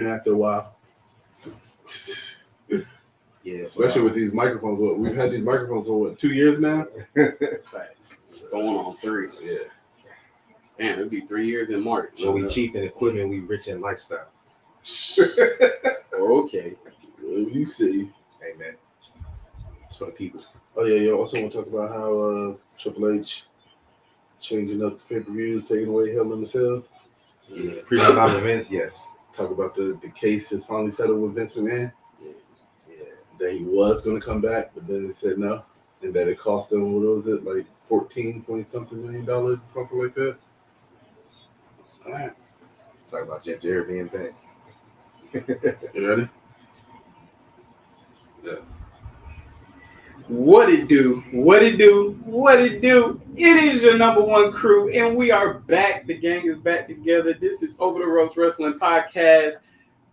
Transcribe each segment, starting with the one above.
after a while. Yeah, especially with these microphones. We've had these microphones for 2 years now. Facts. It's going on 3. Yeah. Man, it'll be 3 years in March. Well, we cheap in equipment, we rich in lifestyle. Okay. You see. Hey man, it's for the people. Oh yeah, you also want to talk about how Triple H changing up the pay-per-views, taking away Hell in the Cell. Yeah, pre-show live events, yes. Talk about the case that's finally settled with Vince McMahon. Yeah. That he was going to come back, but then they said no, and that it cost them, what was it, like $14-point-something million or something like that. All right. Talk about Jeff Jarrett being back. You ready? Yeah. What it do? What it do? What it do? It is your number one crew, and we are back. The gang is back together. This is Over the Ropes Wrestling Podcast.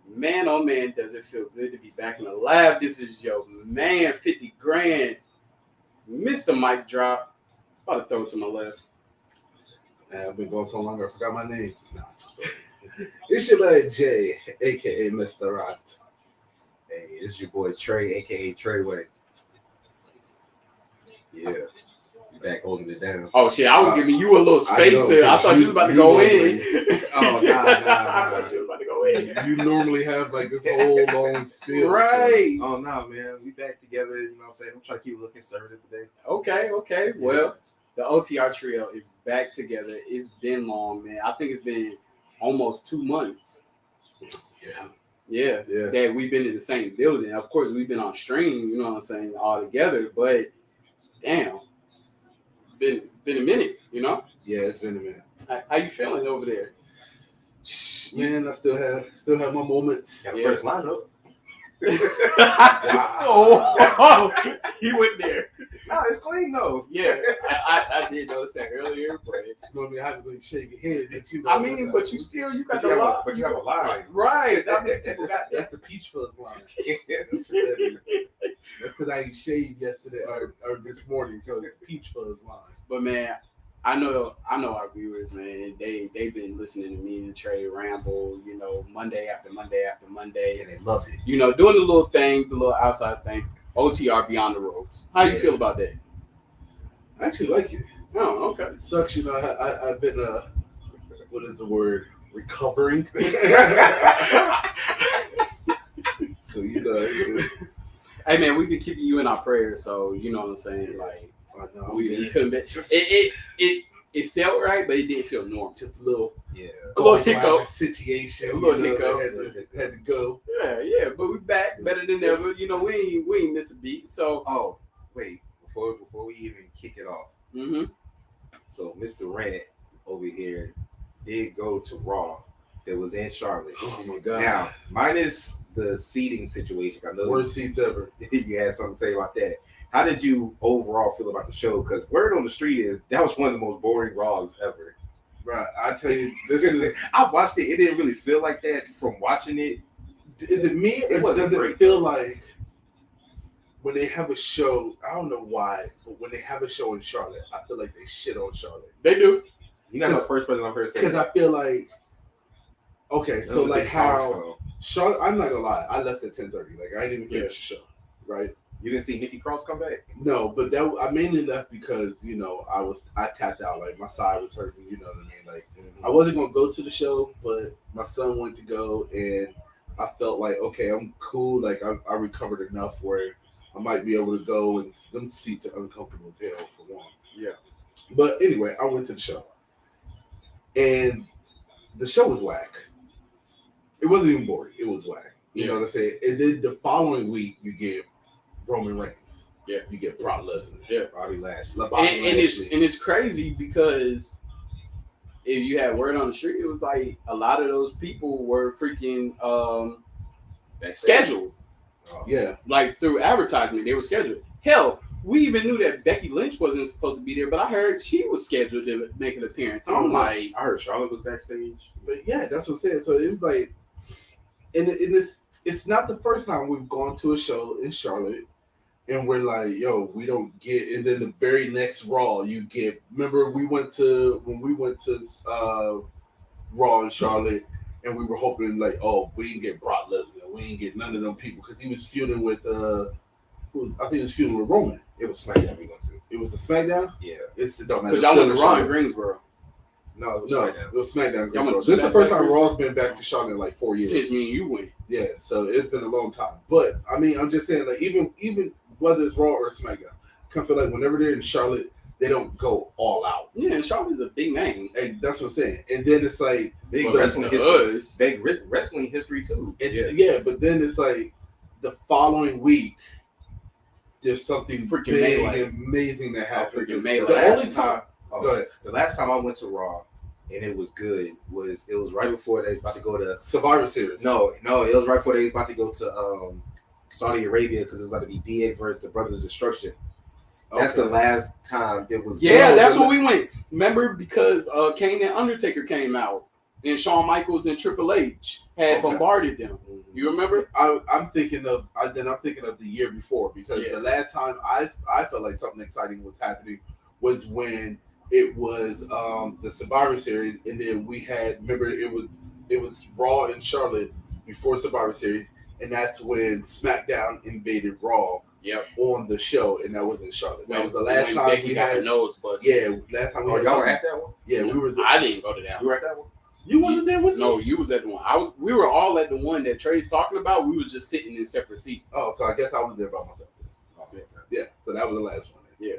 Man, oh man, does it feel good to be back in the lab. This is your man, 50 grand, Mr. Mike Drop. About to throw it to my left. Man, I've been going so long, I forgot my name. Nah, just it's your man Jay, a.k.a. Mr. Rot. Hey, it's your boy Trey, aka Treyway. Yeah, you back holding it down. Oh shit, I was giving you a little space there. I thought you was about to go in. Oh, nah. I thought you was about to go in. You normally have like this whole long spiel. Right. Oh, no, man. We back together, you know what I'm saying? I'm trying to keep it a little conservative today. Okay. Well, the OTR trio is back together. It's been long, man. I think it's been almost 2 months. Yeah. That we've been in the same building. Of course, we've been on stream, you know what I'm saying, all together. But damn, been a minute, you know. Yeah, it's been a minute. How you feeling over there? Man, I still have my moments. Got the first lineup. Oh, he went there. No, it's clean though. Yeah, I did notice that earlier, but it's normally happens when you shake your head. I mean, but you got the line. But you have a line, right? That's the peach fuzz line. That's what that is. That's because I ain't shaved yesterday or this morning, so it's the peach fuzz line. But man, I know our viewers, man. They've been listening to me and Trey ramble, you know, Monday after Monday after Monday, and they loved it. You know, doing the little thing, the little outside thing. OTR Beyond the Ropes. How you feel about that? I actually like it. Oh, okay. It sucks, you know. I've been what is the word? Recovering. So you know, it's just. Hey man, we've been keeping you in our prayers, so you know what I'm saying. Like, we couldn't be. It felt right, but it didn't feel normal. Just a little, a little hiccup situation. A little hiccup. Had to go. Yeah, but we back better than ever. You know, we ain't miss a beat. So, oh wait, before we even kick it off. Mm-hmm. So Mr. Rant over here did go to Raw. That was in Charlotte. Oh my god! Now, minus the seating situation, I know worst seats ever. You had something to say about that. How did you overall feel about the show? Because word on the street is that was one of the most boring Raws ever. Right, I tell you, this is. I watched it. It didn't really feel like that from watching it. Is it me? Or does it feel like when they have a show? I don't know why, but when they have a show in Charlotte, I feel like they shit on Charlotte. They do. You're not the first person I've heard say that. Because I feel like, okay, so like how Charlotte. I'm not gonna lie, I left at 10:30. Like I didn't even finish the show. Right. You didn't see Nikki Cross come back? No, but I mainly left because, you know, I tapped out. Like my side was hurting, you know what I mean? Like I wasn't gonna go to the show, but my son wanted to go, and I felt like, okay, I'm cool. Like I recovered enough where I might be able to go, and them seats are uncomfortable as hell for one. Yeah. But anyway, I went to the show, and the show was whack. It wasn't even boring. It was whack. You know what I'm saying? And then the following week, you get Roman Reigns. Yeah. You get Brock Lesnar. Yeah. Bobby Lashley. And it's crazy because if you had word on the street, it was like a lot of those people were freaking scheduled. Yeah. Like through advertisement, they were scheduled. Hell, we even knew that Becky Lynch wasn't supposed to be there, but I heard she was scheduled to make an appearance. I'm like, I heard Charlotte was backstage. But yeah, that's what I'm saying. So it was like, and it's not the first time we've gone to a show in Charlotte, and we're like, yo, we don't get. And then the very next Raw, you get. Remember, when we went to Raw in Charlotte, and we were hoping like, oh, we didn't get Brock Lesnar, we didn't get none of them people because he was feuding with I think he was feuding with Roman. It was SmackDown we went to. It was the SmackDown. Yeah, it don't matter. Because y'all went to Raw in Greensboro. No, it was No, SmackDown. it was SmackDown. Y'all went This to is the first time Greensboro? Raw's been back to Charlotte in like 4 years. Since me and you went. Yeah, so it's been a long time. But I mean, I'm just saying, like, even whether it's Raw or SmackDown, I kind of feel like whenever they're in Charlotte, they don't go all out. Yeah, and Charlotte's a big name. And that's what I'm saying. And then it's like Big But wrestling to history. us, Big wrestling history too. yeah, but then it's like the following week, there's something Freaking big Melee. and amazing that happens. freaking Melee. The only Last time, go ahead. The last time I went to Raw and it was good was right before they was about to go to Survivor Series. No, it was right before they was about to go to Saudi Arabia because it was about to be DX versus the Brothers of Destruction. That's the last time it was. yeah, good. that's where we went. Remember, because Kane and Undertaker came out, and Shawn Michaels and Triple H had bombarded them. You remember? I'm thinking of the year before because the last time I felt like something exciting was happening was when it was the Survivor Series, and then we had it was Raw in Charlotte before Survivor Series, and that's when SmackDown invaded Raw. Yep. On the show, and that was in Charlotte. That was the when last time Becky we got had. her nose busted. Yeah, last time we had. Y'all were something. at that one? Yeah, we were. I didn't go to that You one. were at that one? You wasn't there with me? No, you was at the one. We were all at the one that Trey's talking about. We was just sitting in separate seats. Oh, so I guess I was there by myself. Yeah, so that was the last one. Yeah.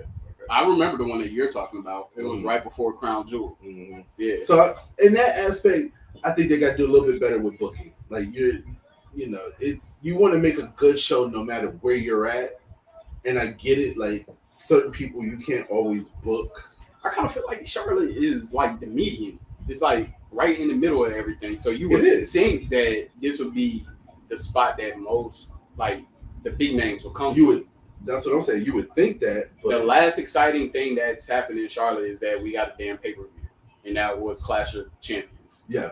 I remember the one that you're talking about. It was right before Crown Jewel. Mm-hmm. Yeah. So in that aspect, I think they got to do a little bit better with booking. Like you want to make a good show no matter where you're at. And I get it, like certain people you can't always book. I kind of feel like Charlotte is like the median. It's like right in the middle of everything. So you would It is. think that this would be the spot that most like the big names will come You to. would. That's what I'm saying. You would think that, but The last exciting thing that's happened in Charlotte is that we got a damn pay-per-view, and that was Clash of Champions. yeah,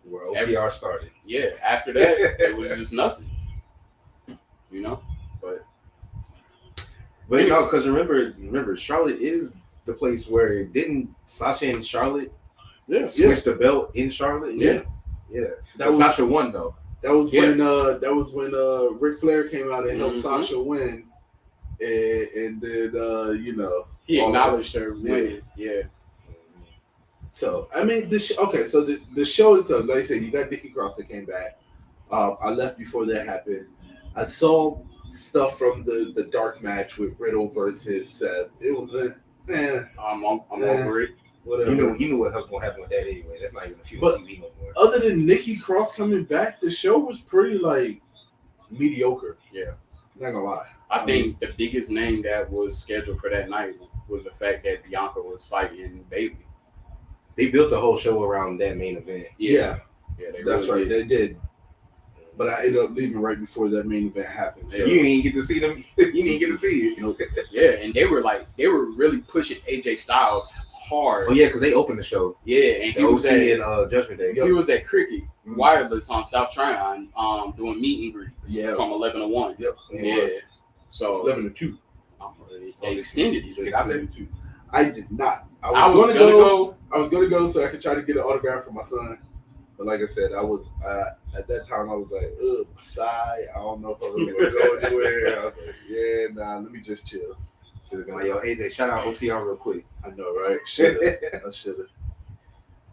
Where OTR started. Yeah, after that, it was just nothing. You know? But no, because remember, Charlotte is the place where didn't Sasha and Charlotte switch the belt in Charlotte? Yeah. that was Sasha won though. that was when Ric Flair came out and helped Mhm. Sasha win, and then He all acknowledged her winning. Yeah. So I mean, so the show itself, like I said, you got Nikki Cross that came back. I left before that happened. I saw stuff from the dark match with Riddle versus Seth. It was I'm over it. whatever. You knew what was going to happen with that anyway. That's not even a few But- TV no more. Other than Nikki Cross coming back, the show was pretty like mediocre. Yeah. Not gonna lie. I think the biggest name that was scheduled for that night was the fact that Bianca was fighting Bayley. They built the whole show around that main event. Yeah, They that's really right. They did. But I ended up leaving right before that main event happened. So. You didn't even get to see them. You didn't even get to see it. Yeah, and they were really pushing AJ Styles hard. Oh yeah, because they opened the show. Yeah, and The he was OC at and Judgment Day. he was at Cricket Wireless on South Tryon, doing meet and greets from 11 to 1. Yep. Yeah. So 11 to 2. they extended it. They got there? I did not. I was gonna go. I was gonna go so I could try to get an autograph for my son. But like I said, I was at that time I was like, ugh, Masai. I don't know if I'm gonna go anywhere. I was like, yeah, nah, let me just chill. Should have been like, yo, AJ, shout out OTR real quick. I know, right? I should have.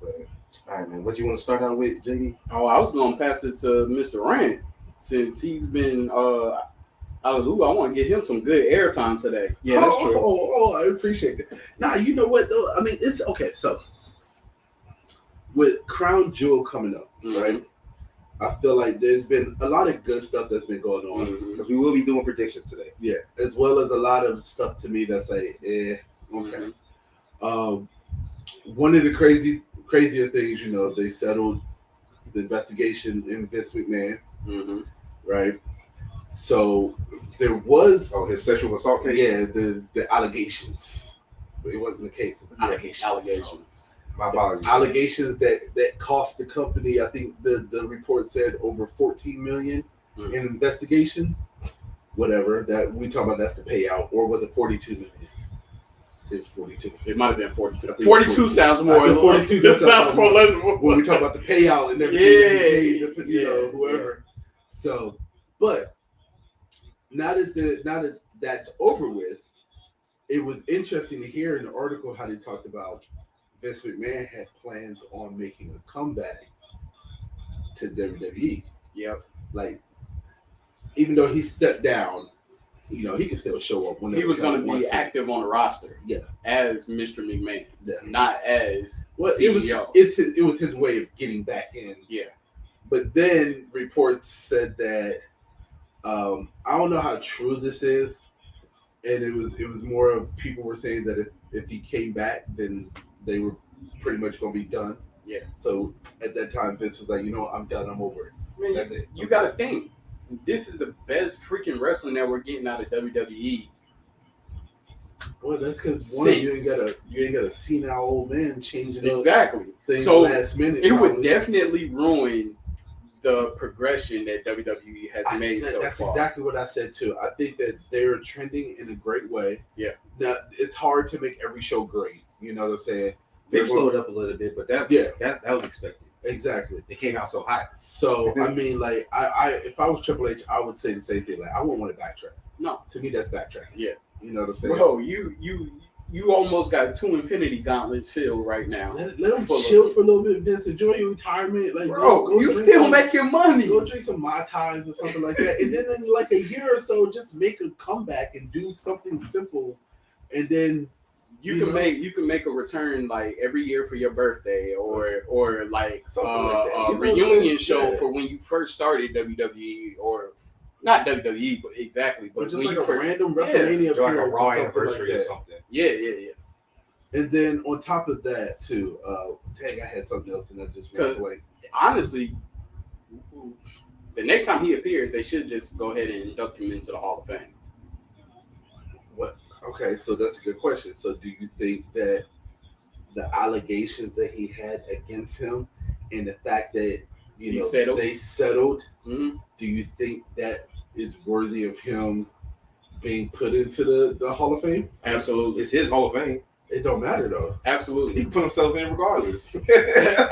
But all right, man. What you want to start out with, JD? Oh, I was gonna pass it to Mr. Rand since he's been out of the loop. I want to get him some good airtime today. Yeah, that's true. Oh, I appreciate that. Nah, you know what though? I mean, it's okay. So with Crown Jewel coming up, right? I feel like there's been a lot of good stuff that's been going on. Because we will be doing predictions today. Yeah, as well as a lot of stuff to me that's like, okay. One of the crazier things, they settled the investigation in Vince McMahon, right? So there was his sexual assault case. Yeah, the allegations. It wasn't a case. It was allegations. My apologies. Allegations that cost the company, I think the report said over $14 million in investigation. Whatever that we talk about, that's the payout, or was it $42 million? It was 42. It might have been 42. I think 42 sounds more. 42 That sounds more legible. When we talk about the payout and everything, that he paid, whoever. So, but now that that's over with, it was interesting to hear in the article how they talked about Vince McMahon had plans on making a comeback to WWE. Yep. Like, even though he stepped down, he can still show up whenever he was going to be active on the roster. Yeah. As Mr. McMahon. Yeah. Not as CEO. It was his way of getting back in. Yeah. But then reports said that I don't know how true this is, and it was more of people were saying that if he came back, then they were pretty much going to be done. Yeah. So at that time, Vince was like, I'm done. I'm over it. Man, that's it. You got to think. This is the best freaking wrestling that we're getting out of WWE. Well, that's because you ain't got a senile old man changing exactly things so last minute. It would definitely ruin the progression that WWE has made so far. That's exactly what I said too. I think that they're trending in a great way. Yeah. Now it's hard to make every show great. You know what I'm saying? They slowed up a little bit, but that was expected. Exactly. It came out so hot. So I mean, like, I if I was Triple H, I would say the same thing. Like, I wouldn't want to backtrack. No. To me, that's backtracking. Yeah. You know what I'm saying? Bro, you almost got 2 Infinity Gauntlets filled right now. Let him chill for a little bit, Vince. Enjoy your retirement. Like, bro, go you still making money. Go drink some Mai Tais or something like that. And then in like a year or so, just make a comeback and do something simple. And then you can make a return like every year for your birthday or like a reunion show for when you first started WWE or not WWE, but exactly. But just like a random WrestleMania appearance, like a Raw anniversary or something. Yeah. And then on top of that too, dang, I had something else and I just went blank. Honestly, the next time he appears, they should just go ahead and induct him into the Hall of Fame. What? Okay, so that's a good question. So do you think that the allegations that he had against him and the fact that they settled, mm-hmm. do you think that is worthy of him being put into the Hall of Fame? Absolutely. It's his Hall of Fame. It don't matter though. Absolutely. He can put himself in regardless.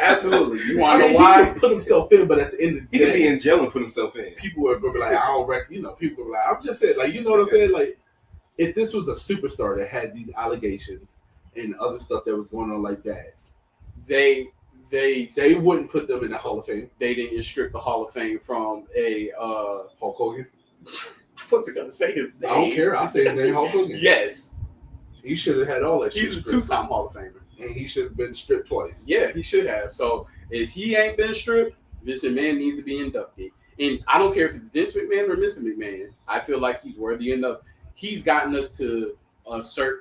Absolutely. You want to know why? He can put himself in, but at the end of the day, he can be in jail and put himself in. People are going to be like, I don't reckon, people are like, I'm just saying, like, you know what I'm saying? Like, if this was a superstar that had these allegations and other stuff that was going on like that, they wouldn't put them in the Hall of Fame. They didn't strip the Hall of Fame from a Hulk Hogan. What's it gonna say his name? I don't care. I'll say his name, Hulk Hogan. Yes. He should have had all that shit. He's a 2-time Hall of Famer. And he should have been stripped twice. Yeah, he should have. So if he ain't been stripped, Vince McMahon needs to be inducted. And I don't care if it's Vince McMahon or Mr. McMahon. I feel like he's worthy enough. He's gotten us to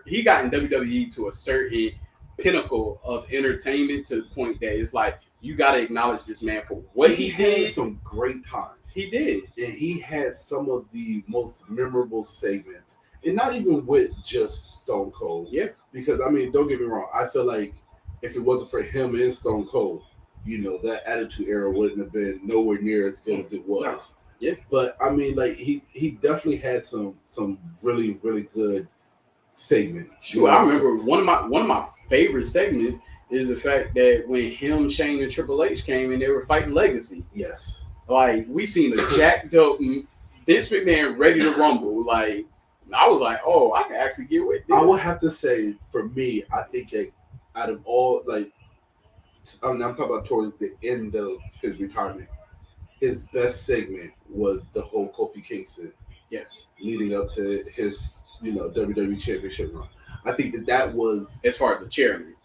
he got in WWE to a certain pinnacle of entertainment to the point that it's like you got to acknowledge this man for what he did. Had some great times. He did, and he had some of the most memorable segments, and not even with just Stone Cold. Yeah, because I mean, don't get me wrong. I feel like if it wasn't for him and Stone Cold, that Attitude Era wouldn't have been nowhere near as good as it was. No. Yeah, but I mean, like he definitely had some really really good segments. Sure, I remember one of my favorite segments is the fact that when him, Shane, and Triple H came and they were fighting Legacy. Yes, like we seen a jacked up Vince McMahon ready to rumble. Like I was like, oh, I can actually get with this. I would have to say, for me, I think that out of all, like, I'm talking about towards the end of his retirement, his best segment was the whole Kofi Kingston. Yes. Leading up to his, WWE Championship run. I think that was, as far as the chairman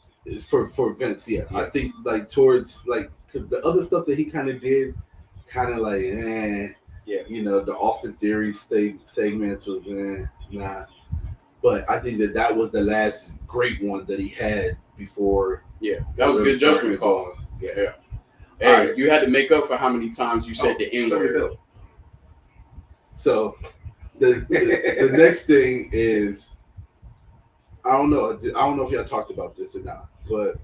for Vince. Yeah. I think like towards like because the other stuff that he kind of did, kind of like yeah. The Austin Theory segments was nah. But I think that was the last great one that he had before. Yeah, that was a good judgment call. Yeah. Hey, right. You had to make up for how many times you said the N-word. So the next thing is, I don't know if y'all talked about this or not, but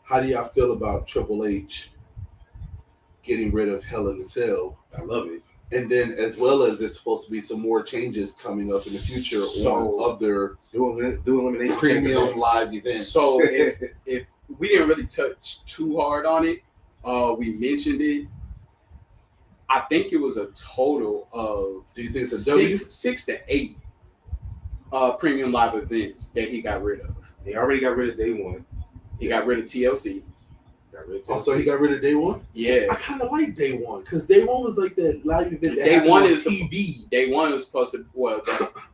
how do y'all feel about Triple H getting rid of Hell in a Cell? I love it. And then, as well as there's supposed to be some more changes coming up in the future on other do elimination premium live events. So if we didn't really touch too hard on it, we mentioned it. I think it was a total of do you think it's a W? 6 to 8 premium live events that he got rid of. They already got rid of Day One. He got rid of TLC. So he got rid of Day One? Yeah. I kind of like Day One because Day One was like that live event. That Day One on is TV. Day One was supposed to. Well,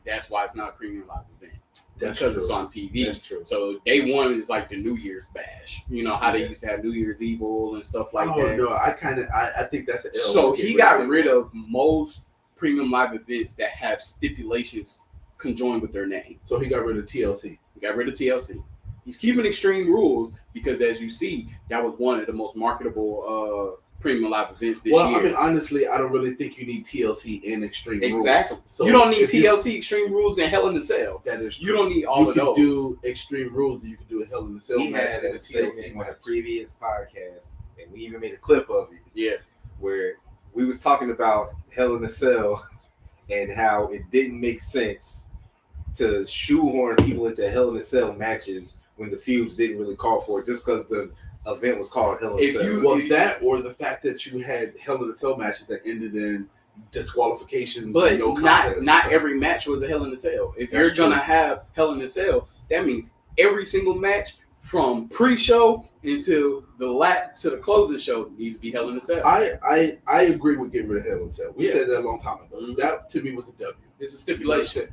that's why it's not a premium live event. Because it's on TV. That's true. So Day One is like the New Year's bash. You know how they used to have New Year's Evil and stuff like that. No, I think that's an L. So he got rid of most premium live events that have stipulations conjoined with their name. So he got rid of TLC. He got rid of TLC. He's keeping Extreme Rules because, as you see, that was one of the most marketable premium live events this year. I mean, honestly, I don't really think you need TLC in Extreme Rules. Exactly. So you don't need TLC, Extreme Rules, and Hell in a Cell. That is true. You don't need all of those. You can do Extreme Rules and you can do a Hell in a Cell We match had and a a segment TLC on a match. previous podcast, and we even made a clip of it. Yeah. Where we was talking about Hell in a Cell and how it didn't make sense to shoehorn people into Hell in a Cell matches when the feuds didn't really call for it, just because the event was called Hell in a Cell. That or the fact that you had Hell in a Cell matches that ended in disqualification, but no contest. not every match was a Hell in a Cell. If you're gonna have Hell in a Cell, that means every single match from pre-show until to the closing show needs to be Hell in a Cell. I agree with getting rid of Hell in a Cell. We said that a long time ago. Mm-hmm. That to me was a W. It's a stipulation.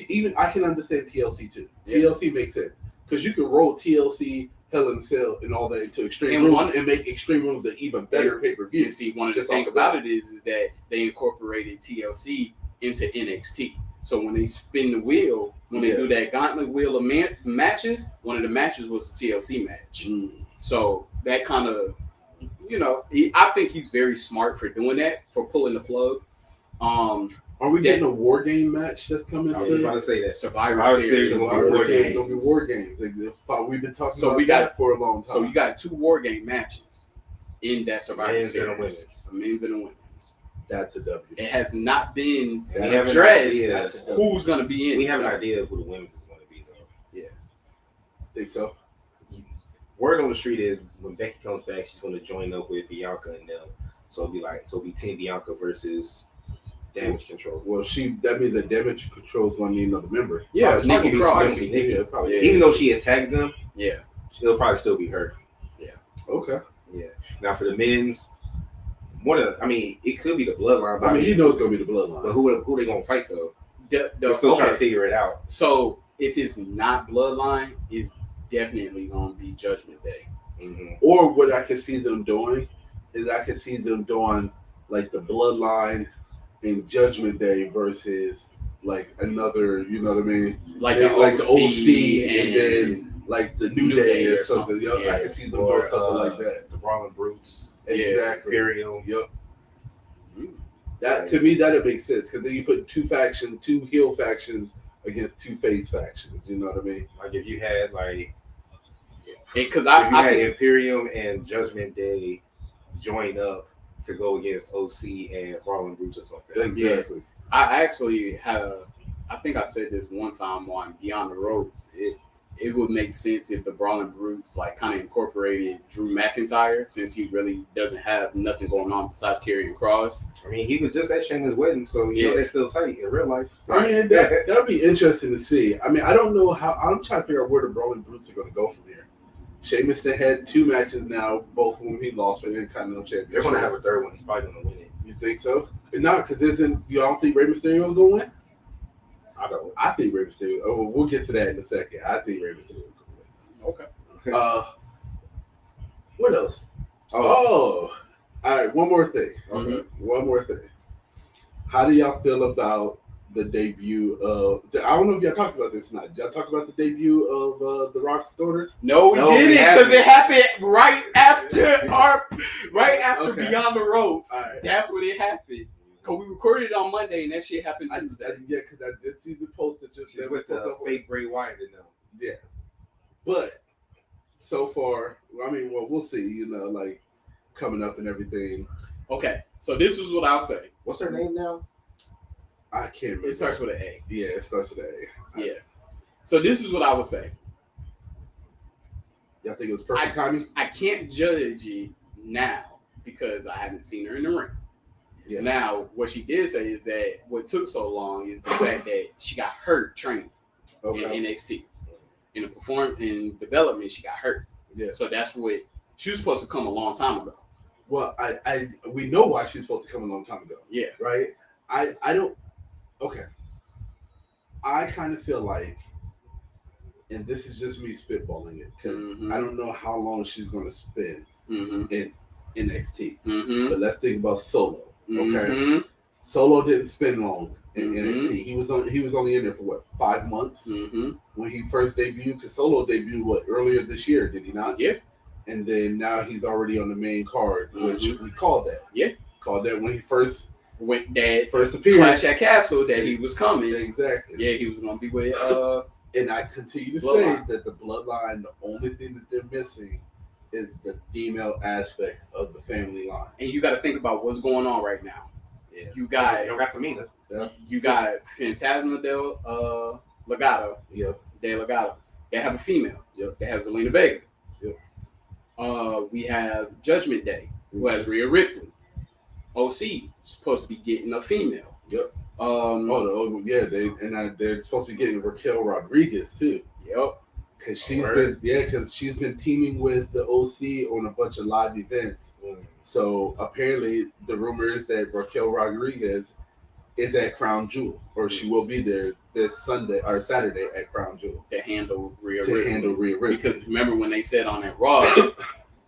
Even I can understand TLC too. TLC makes sense because you can roll TLC, Hell in a Cell, and all that into Extreme Rules and make Extreme Rules an even better pay-per-view. You see, one of the things about it is that they incorporated TLC into NXT. So when they spin the wheel, when they do that gauntlet wheel of matches, one of the matches was a TLC match. So that kind of, I think he's very smart for doing that, for pulling the plug. Are we getting a War Game match that's coming? I was about to say that Survivor Series. Gonna be War Games. We've been talking about that for a long time. So you got 2 War Game matches in that Survivor Men's Series. and a women's. A men's and a women's. That's a W. It has not been addressed who's going to be in. We have an idea of who the women's is going to be, though. Yeah. Think so? Word on the street is when Becky comes back, she's going to join up with Bianca and them. So it'll be Team Bianca versus Damage Control. Well, that means that Damage Control is going to need another member. Yeah, Nikki Cross. Even though she attacked them, she'll probably still be her. Yeah. Okay. Yeah. Now for the men's, it could be the Bloodline. But it's going to be the Bloodline. But who they going to fight though? They're still trying to figure it out. So if it's not Bloodline, it's definitely going to be Judgment Day. Mm-hmm. Or what I can see them doing is I can see them doing like the Bloodline in Judgment Day versus like another, you know what I mean? Like the OC and then like the New Day or something. I can see them doing something like that. The Brawling Brutes. Exactly. Imperium. Yep. That to me that'd make sense because then you put two heel factions against 2 face factions. You know what I mean? Like if you had because I had Imperium and Judgment Day join up to go against OC and Brawling Brutes or something. Exactly. Yeah. I actually had I think I said this one time on Beyond the Ropes. It would make sense if the Brawling Brutes kind of incorporated Drew McIntyre since he really doesn't have nothing going on besides carrying cross. I mean, he was just at Shayna's wedding, so they're still tight in real life. I mean, that'd be interesting to see. I mean, I don't know how. I'm trying to figure out where the Brawling Brutes are going to go from here. Sheamus had 2 matches now, both of them he lost for the Intercontinental Championship. They're going to have a third one. He's probably going to win it. You think so? No, because you don't think Rey Mysterio is going to win? I don't. I think Rey Mysterio. Oh, we'll get to that in a second. I think Rey Mysterio is going to win. Okay. What else? All right. One more thing. Mm-hmm. One more thing. How do y'all feel about the debut of? I don't know if y'all talked about this tonight. Did y'all talk about the debut of The Rock's daughter? No, we didn't because it happened right after Beyond the Ropes. Right. That's when it happened. Because we recorded it on Monday and that shit happened Tuesday. Because I did see the post that just with the fake Bray Wyatt in them. Yeah. But so far, we'll see, coming up and everything. Okay, so this is what I'll say. What's her name now? I can't remember. It starts with an A. Yeah, it starts with an A. Yeah. So this is what I would say. Y'all think it was perfect timing? I can't judge it now because I haven't seen her in the ring. Yeah. Now, what she did say is that what took so long is the fact that she got hurt training in NXT. In development, she got hurt. Yeah. So that's what she was supposed to come a long time ago. Well, we know why she's supposed to come a long time ago. Yeah. Right? I don't. Okay. I kind of feel like, and this is just me spitballing it, because I don't know how long she's going to spend in NXT. But let's think about Solo. Okay. Solo didn't spend long in NXT. He was only in there for what, 5 months when he first debuted. Because Solo debuted earlier this year, did he not? Yeah. And then now he's already on the main card, which we called that. Yeah. Called that when he first appeared. Clash at Castle that he was coming. Exactly. Yeah, he was gonna be with and I continue to say that the bloodline, the only thing that they're missing is the female aspect of the family line. And you got to think about what's going on right now. Yeah. You got Tamina. Yeah. You got Phantasma del Legado. Yep. De Legado. They have a female. Yep. They have Zelina Vega. Yep. We have Judgment Day, who has Rhea Ripley. OC supposed to be getting a female. Yep. They're supposed to be getting Raquel Rodriguez too. Yep. Because she's been teaming with the OC on a bunch of live events. So apparently the rumor is that Raquel Rodriguez is at Crown Jewel, or she will be there this Sunday or Saturday at Crown Jewel to handle Rhea Ripley. Because remember when they said on that Raw,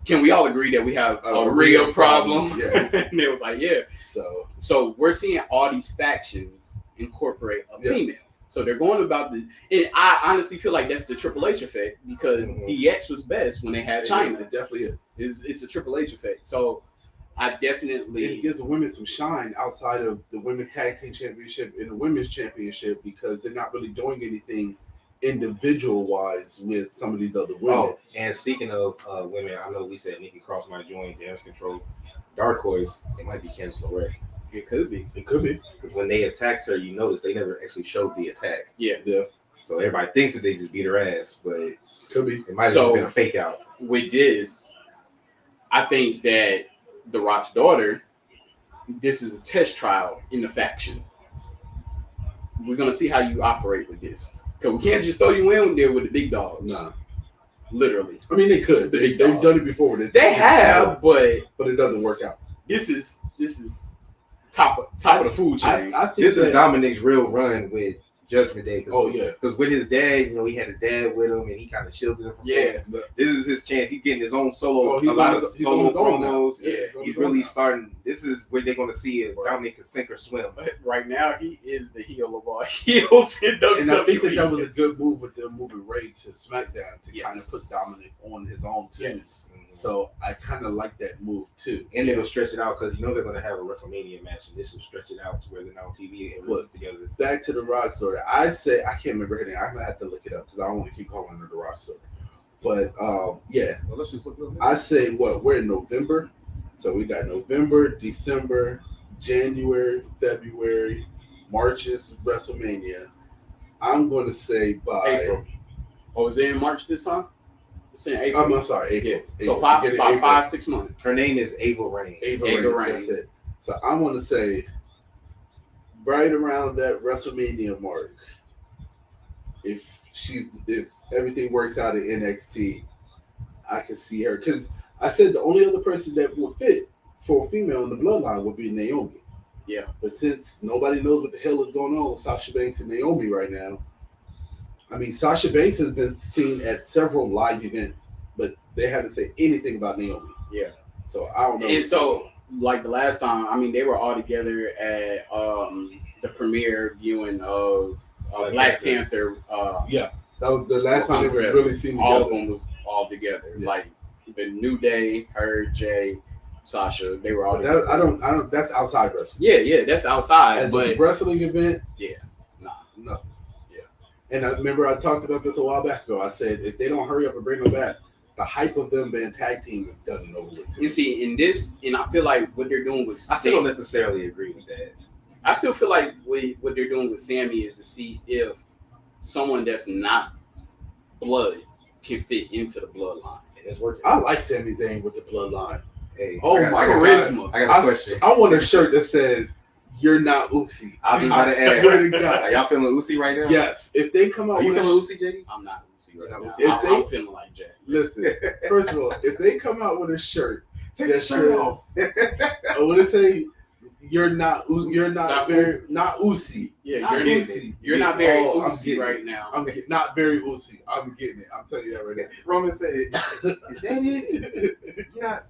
can we all agree that we have a real problem? Yeah. And it was like, yeah. So we're seeing all these factions incorporate a female. So they're going about I honestly feel like that's the Triple H effect, because DX was best when they had China. It definitely is. It's a Triple H effect. So I definitely... It gives the women some shine outside of the Women's Tag Team Championship and the Women's Championship, because they're not really doing anything individual-wise with some of these other women. Oh, and speaking of women, I know we said Nikki Cross might join Damage Control. Dark Horse, it might be Candice LeRae. It could be. Because when they attacked her, you notice they never actually showed the attack. Yeah. So everybody thinks that they just beat her ass, but could be. It might have been a fake out. With this, I think that The Rock's daughter, this is a test trial in the faction. We're going to see how you operate with this. Because we can't just throw you in there with the big dogs. Nah. Literally. I mean, they could. They've done it before. They have, but it doesn't work out. This is top of the food chain. I think this is Dominic's real run with Judgment Day. Because with his dad, he had his dad with him, and he kind of shielded him from things. This is his chance. He's getting his own solo. A lot of solo promos. He's really starting. This is where they're going to see if Dominic can sink or swim. Right now, he is the heel of all heels in WWE. And I think that was a good move with them moving Ray to SmackDown to kind of put Dominic on his own too. Yes. So I kind of like that move too. And it'll stretch it out, because they're going to have a WrestleMania match, and this will stretch it out to where they're not on TV and work together. Back to the Rock story. I say, I can't remember her name. I'm going to have to look it up because I don't want to keep calling her the Rock story. But yeah. Well, let's just look it up. I say we're in November. So we got November, December, January, February, March is WrestleMania. I'm going to say by April. Oh, is it in March this time? It's in April. I'm sorry, April. Yeah. So 5-6 months. Her name is Ava Raine. Ava Raine. That's it. So I want to say right around that WrestleMania mark, if everything works out at NXT, I can see her. Because I said the only other person that would fit for a female in the bloodline would be Naomi. Yeah. But since nobody knows what the hell is going on with Sasha Banks and Naomi right now, I mean, Sasha Banks has been seen at several live events, but they haven't said anything about Naomi. Yeah. So I don't know. And so, like the last time, I mean, they were all together at the premiere viewing of Black Panther. That was the last time they were really seen together. All of them was all together. Yeah. Like the New Day, her, Jay, Sasha, they were all together. I don't. That's outside wrestling. Yeah, that's outside. As a wrestling event, nothing. And I remember I talked about this a while back ago. I said, if they don't hurry up and bring them back, the hype of them being tag team is done and over with. You see, in this, and I feel like what they're doing with I still don't necessarily agree with that. I still feel like what they're doing with Sammy is to see if someone that's not blood can fit into the bloodline. And it's working. I like Sami Zayn with the bloodline. Hey, Oh I got- my I got- charisma. I got a question. I want a shirt that says "You're not Uzi." I'll be about to swear to ask. God. Are y'all feeling Uzi right now? Yes, if they come out Are you with a feeling Uzi, JD? I'm not Uzi right now. If I'm feeling like Jack. listen, first of all, if they come out with a shirt Take that the shirt says, off. what it say? You're not Not Uzi. Yeah, Not you're, Uzi. you're not very Oh, I'm Uzi getting right it. now. I'm not very Uzi. I'm getting it. I'm telling you that right now. Roman said, "Is that it? You're not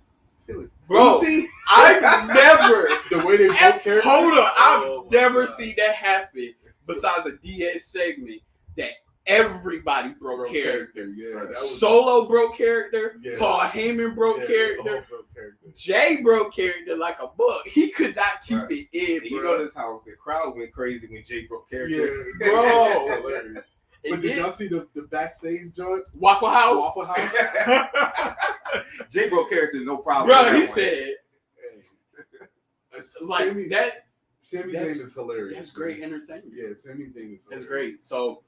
feeling Bro, Uzi?" I've never, The way they both characters. hold on, I've Oh my never God. seen that happen besides a DS segment that everybody broke character. Yeah, that was Solo broke character. Yeah. Paul Heyman broke yeah, character. the whole broke character. Jay broke character like a buck. He could not keep Right. it in, And you bro. notice how the crowd went crazy when Jay broke Yeah, character. Bro. That's hilarious. It But did did. y'all see the backstage joint? Waffle House. Waffle House. Jay broke character, no problem. Bro, with he that one. said like Sami, that. Sami that's- Zayn is hilarious. That's great entertainment. Yeah, Sami Zayn is hilarious. That's great. So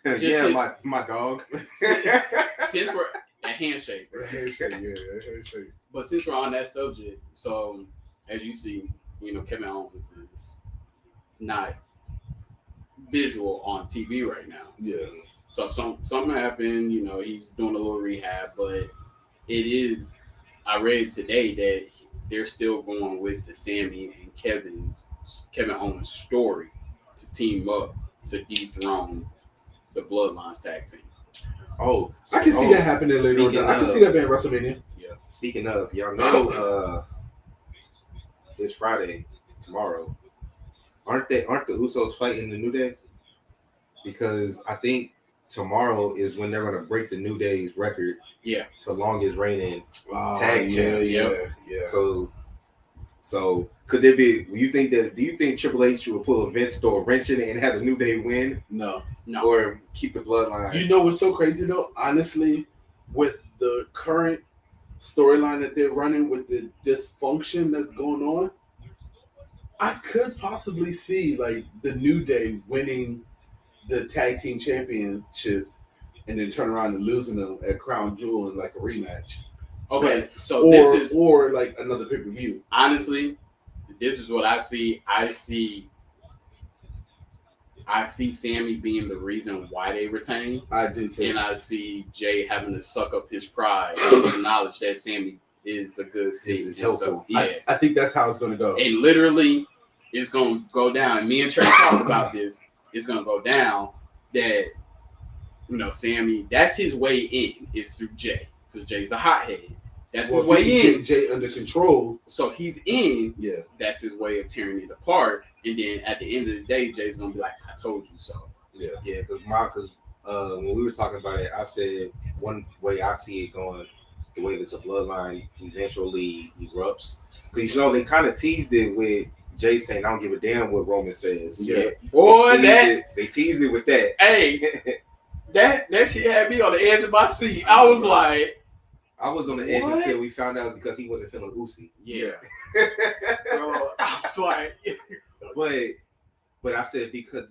Just yeah, said- my dog. since we're a handshake, A handshake, yeah, a handshake. but since we're on that subject, so as you see, Kevin Owens is not visual on TV right now. Yeah. So something happened, he's doing a little rehab, but it is. I read today that they're still going with the Sammy and Kevin Owens story to team up to dethrone the Bloodlines tag team. Oh, I can see that happening later on. Speaking I can of- see that being WrestleMania. Speaking of, y'all know this Friday, tomorrow, aren't the Usos fighting the New Day? Because I think tomorrow is when they're gonna break the New Day's record. Yeah. For longest reigning. Oh, Tag yeah, champs. yeah. So could there be? Do you think Triple H would pull a Vince, throw a wrench in it, and have the New Day win, No. or keep the bloodline? You know what's so crazy though? Honestly, with the current storyline that they're running, with the dysfunction that's going on, I could possibly see like the New Day winning the tag team championships and then turn around and losing them at Crown Jewel in like a rematch. Okay, so this is or like another pay-per-view. honestly, this is what I see. I see Sammy being the reason why they retain, I do too. and I see Jay having to suck up his pride and acknowledge that Sammy is a good fit. It's and stuff. helpful. Yeah, I think that's how it's gonna go. and literally, it's gonna go down. Me and Trey talked about this. It's gonna go down that Sammy. That's his way in. Is through Jay because Jay's the hothead. That's Well, his way if you in. get Jay under control. So he's in. Yeah. That's his way of tearing it apart. And then at the end of the day, Jay's gonna be like, "I told you so." Yeah, because when we were talking about it, I said one way I see it going, the way that the bloodline eventually erupts, because they kind of teased it with Jay saying, "I don't give a damn what Roman says." Yeah. Boy, They teased it with that. hey, that shit had me on the edge of my seat. I was like, I was on the edge What? until we found out because he wasn't feeling Uzi. yeah. Bro, I was like, But I said because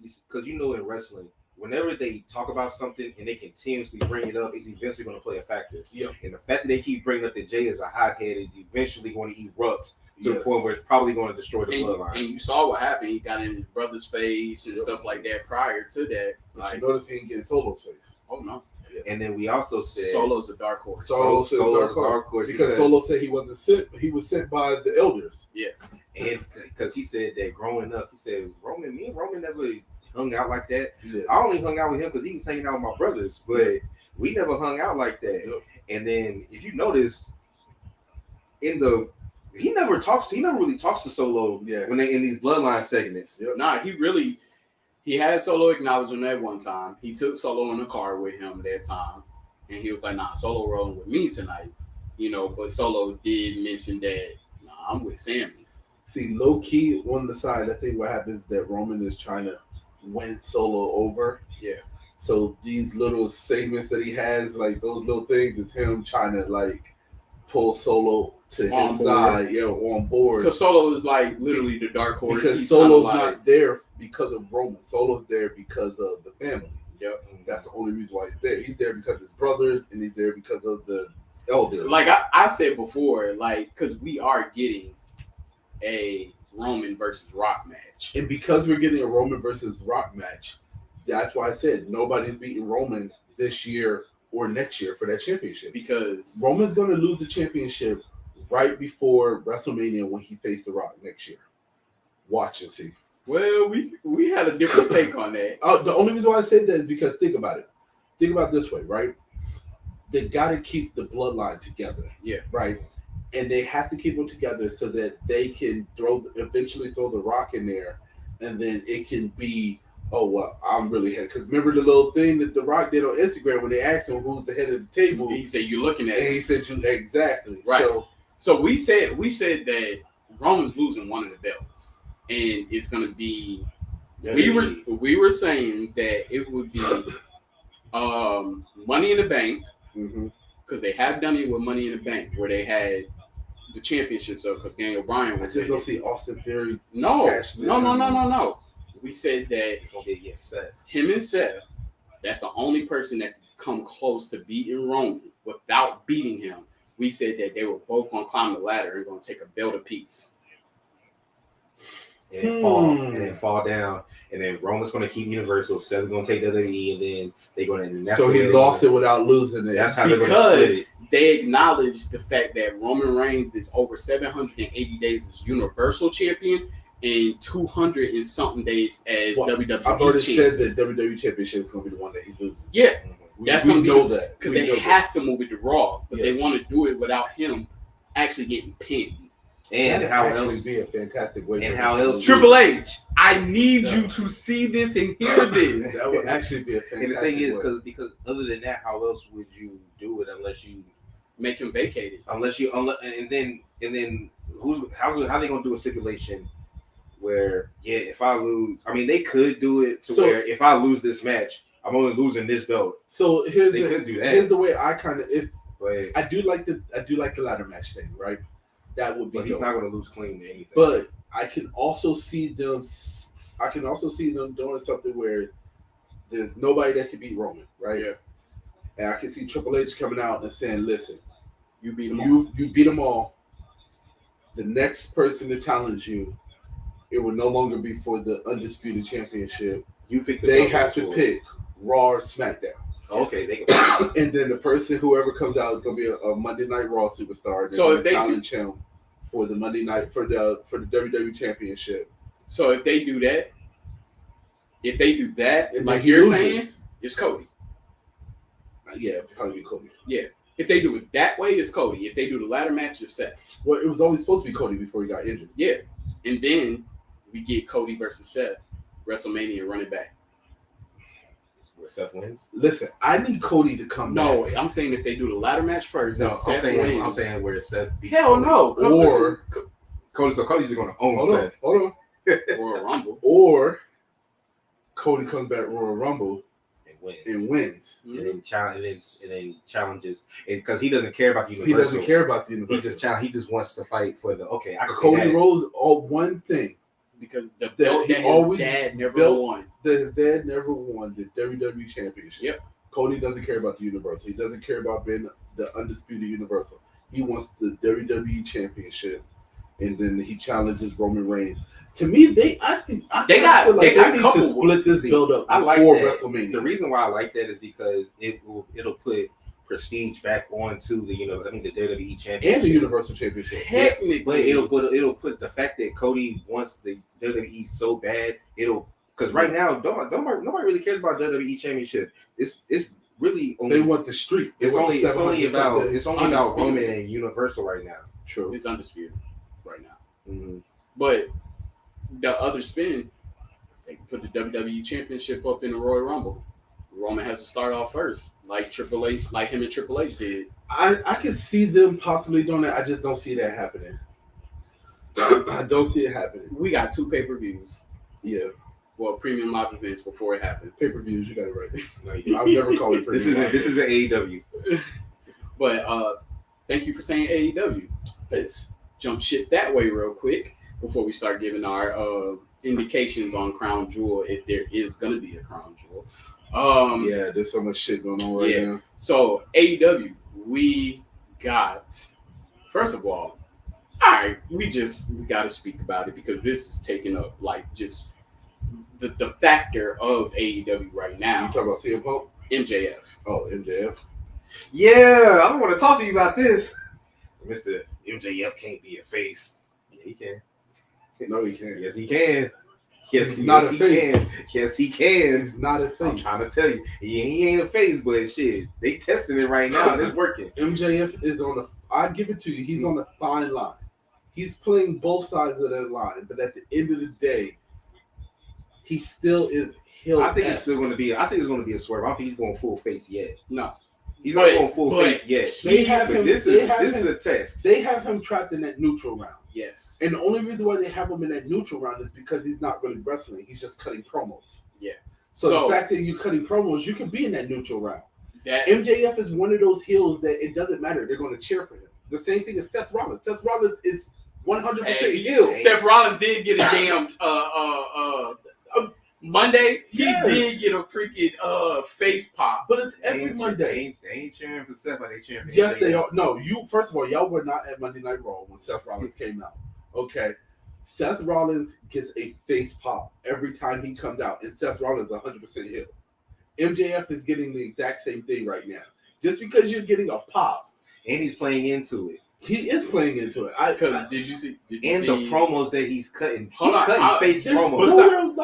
in wrestling, whenever they talk about something and they continuously bring it up, it's eventually going to play a factor. Yeah. And the fact that they keep bringing up that Jay is a hothead is eventually going to erupt to the Yes. point where it's probably going to destroy the and bloodline. you saw what happened. He got in his brother's face and Yep. stuff like that prior to that. But Like, you notice he ain't getting Solo's face. oh no, And then we also said Solo's a dark horse. Solo said Solo's dark horse because because Solo said he wasn't sent. He was sent by the elders. and because he said that growing up, he said me and Roman never hung out like that. Yeah. I only hung out with him because he was hanging out with my brothers, but we never hung out like that. Yep. And then if you notice, he never really talks to Solo Yeah. when they in these bloodline segments. Yep. Nah, he had Solo acknowledge him that one time. He took Solo in the car with him that time, and he was like, "Nah, Solo rolling with me tonight." But Solo did mention that, "Nah, I'm with Sammy." See, low key on the side, I think what happens is that Roman is trying to win Solo over. Yeah. So these little segments that he has, like those little things, is him trying to like pull Solo to his side, on board. Because Solo is like literally the dark horse. Because He's Solo's like, not there because of Roman. Solo's there because of the family. Yep. That's the only reason why he's there. He's there because of his brothers, and he's there because of the elders. Like I said before, like, because we are getting a Roman versus Rock match. And because we're getting a Roman versus Rock match, that's why I said nobody's beating Roman this year or next year for that championship. Because Roman's going to lose the championship right before WrestleMania when he faced The Rock next year. Watch and see. Well, we had a different take on that. The only reason why I said that is because think about it. Think about it this way, right? They got to keep the bloodline together. Yeah. Right? And they have to keep them together so that they can eventually throw The Rock in there, and then it can be, oh, well, I'm really head. Because remember the little thing that The Rock did on Instagram when they asked him who's the head of the table? He said, "You're looking at and it." he said, "You exactly." Right. So we said that Roman's losing one of the belts, and it's going to be. We were saying that it would be Money in the Bank, because they have done it with Money in the Bank where they had the championships up because Daniel Bryan was. I just don't see Austin Theory. No. We said that It's gonna be against Seth. him and Seth, that's the only person that could come close to beating Roman without beating him. We said that they were both gonna climb the ladder and gonna take a belt apiece. And then fall down, and then Roman's going to keep Universal. Seth's going to take WWE, and then they're going to. So he lost it without losing it. That's how they're going to Because split it. they acknowledged the fact that Roman Reigns is over 780 days as Universal Champion and 200 and something days as WWE I've already Champion. said that WWE Championship is going to be the one that he loses. Yeah, we that's gonna be know that because We they know have to move it to Raw, but Yeah. they want to do it without him actually getting pinned. And That'd how actually else? be a fantastic way. And for how him to else- lose. Triple H, I need you to see this and hear this. That would actually be a fantastic. And the thing is, way. because other than that, how else would you do it unless you Make him vacated. and then how they gonna do a stipulation where if I lose, I mean they could do it to where if I lose this match, I'm only losing this belt. So They could do that. Here's the way I kind of But I do like the ladder match thing, right? That would be. he's dope. not gonna lose clean to anything. But I can also see them. Doing something where there's nobody that can beat Roman, right? Yeah. And I can see Triple H coming out and saying, "Listen, You beat him all. you beat them all. The next person to challenge you, it will no longer be for the undisputed championship. you pick. They have to pick Raw or SmackDown." Okay, they And then the person, whoever comes out, is going to be a Monday Night Raw superstar. And So if they challenge him for the Monday night for the WWE Championship, So if they do that, and like then he you're loses. saying, it's Cody. Yeah, it'd probably be Cody. If they do it that way, it's Cody. If they do the ladder match, it's Seth. Well, it was always supposed to be Cody before he got injured. Yeah. And then we get Cody versus Seth, WrestleMania running back. where Seth wins. Listen, I need Cody to come No, back. I'm saying if they do the ladder match first, No, and Seth I'm wins. saying where Seth beats Hell Cody. no. Or Cody. So Cody's going to own hold on, Seth. hold on. Royal Rumble. Or Cody comes back Royal Rumble Wins. and wins. And then challenges, because he doesn't care about the He Universal. doesn't care about the He universe. he just wants to fight for the I can see Cody that. Rhodes, all one thing Because the belt he that his always dad never built- won. that his dad never won the WWE Championship. Yep. Cody doesn't care about the Universal. He doesn't care about being the undisputed Universal. He wants the WWE Championship, and then he challenges Roman Reigns. To me, They got they need couple- to split this build up I like before that. WrestleMania. The reason why I like that is because it'll put prestige back onto the the WWE Championship and the Universal Championship. Technically, But it'll put the fact that Cody wants the WWE so bad, because right now nobody really cares about WWE Championship. It's really They only want the streak. They it's want only the it's only 700 about something. it's only about Undisputed. Roman and Universal right now. True. it's undisputed right now. Mm-hmm. But the other spin, they can put the WWE Championship up in the Royal Rumble. Roman has to start off first, like Triple H, like him and Triple H did. I can see them possibly doing that. I just don't see that happening. I don't see it happening. We got 2 pay-per-views. Yeah, Well, premium live events before it happens. pay-per-views. You got it right. I've never called it. This is an AEW. But thank you for saying AEW. let's jump ship that way real quick before we start giving our indications on Crown Jewel, if there is going to be a Crown Jewel. Yeah, there's so much shit going on right now. So AEW, we got, first of all right, we got to speak about it because this is taking up like just the factor of AEW right now. You talking about CM Punk? MJF. Oh, MJF. Yeah, I want to talk to you about this. Mr. MJF can't be a face. Yeah, he can. No, he can't. Yes, he can. Yes, He's not yes, a he face. can. Yes, he can. He's not a face. I'm trying to tell you, he ain't a face, but shit, they testing it right now. And it's working. MJF is on the. I give it to you. He's on the fine line. He's playing both sides of that line, but at the end of the day, he still is heel. I think it's still going to be. I think it's going to be a swerve. I don't think he's going full face yet. No, he's not going full face yet. They have but him. This is a test. They have him trapped in that neutral round. Yes. And the only reason why they have him in that neutral round is because he's not really wrestling. He's just cutting promos. Yeah. So the fact that you're cutting promos, you can be in that neutral round. That MJF is one of those heels that it doesn't matter. They're going to cheer for him. The same thing as Seth Rollins. Seth Rollins is 100% heel. Seth Rollins did get a damn Monday. He did get a freaking face pop. But it's every Monday. They ain't cheering for Seth, but they cheering for Yes, MJF. they are. No, you. First of all, y'all were not at Monday Night Raw when Seth Rollins came out. Okay, Seth Rollins gets a face pop every time he comes out, and Seth Rollins is 100% heel. MJF is getting the exact same thing right now. Just because you're getting a pop, and he's playing into it. He is playing into it. Did you see? The promos that he's cutting. Hold He's on, cutting face promos.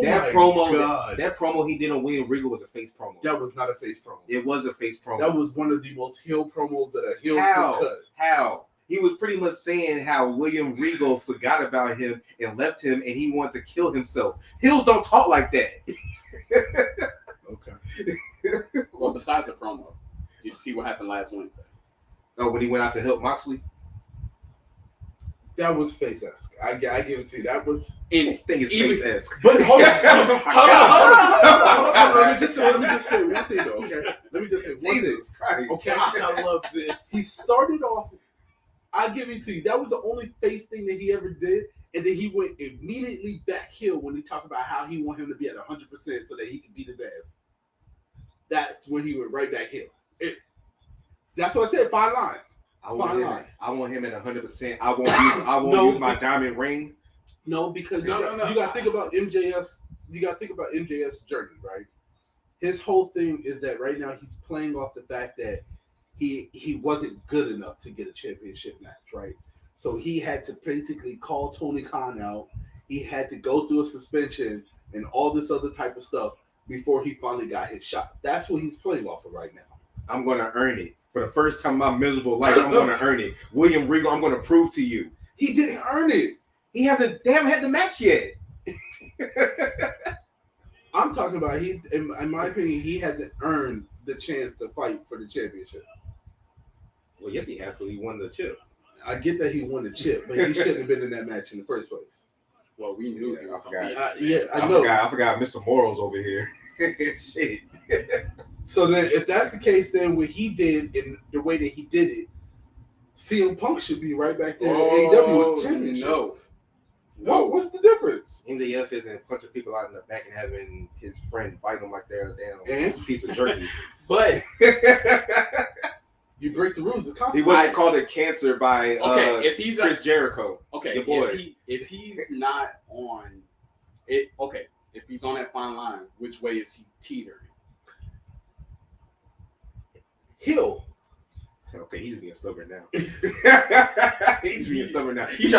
That promo he did on William Regal was a face promo. That was not a face promo. It was a face promo. That was one of the most heel promos that a heel could cut. How? He was pretty much saying how William Regal forgot about him and left him, and he wanted to kill himself. Heels don't talk like that. Okay. Well, besides the promo, did you see what happened last Wednesday? Oh, when he went out to help Moxley? That was face-esque. I give it to you. That was... I think it's face-esque. But hold on. Hold on. Let me just say one thing, though, okay? Let me just say one thing. Jesus Christ. Okay? Gosh, I love this. He started off... I give it to you. That was the only face thing that he ever did. And then he went immediately back heel when he talked about how he wanted him to be at 100% so that he could beat his ass. That's when he went right back heel. That's what I said. Fine line. I want him at 100%. I won't use my diamond ring. No, because you got to think about MJF's. You got to think about MJF's journey, right? His whole thing is that right now he's playing off the fact that he wasn't good enough to get a championship match, right? So he had to basically call Tony Khan out. He had to go through a suspension and all this other type of stuff before he finally got his shot. That's what he's playing off of right now. I'm going to earn it. For the first time in my miserable life, I'm going to earn it. William Regal, I'm going to prove to you. He didn't earn it. They haven't had the match yet. I'm talking about in my opinion, he hasn't earned the chance to fight for the championship. Well, yes, he has, because he won the chip. I get that he won the chip, but he shouldn't have been in that match in the first place. Well, we knew. I forgot. I know. I forgot Mr. Morals over here. Shit. So then, if that's the case, then what he did and the way that he did it, CM Punk should be right back there in AEW with the championship. No. What's the difference? MJF isn't punching people out in the back and having his friend bite him like they're a damn piece of jerky. But you break the rules. It's he wasn't called a cancer by if he's Chris Jericho. Okay, your boy. If he's not on it, okay. If he's on that fine line, which way is he teetering? Heel. Okay, he's being stubborn now. He's being stubborn now. He's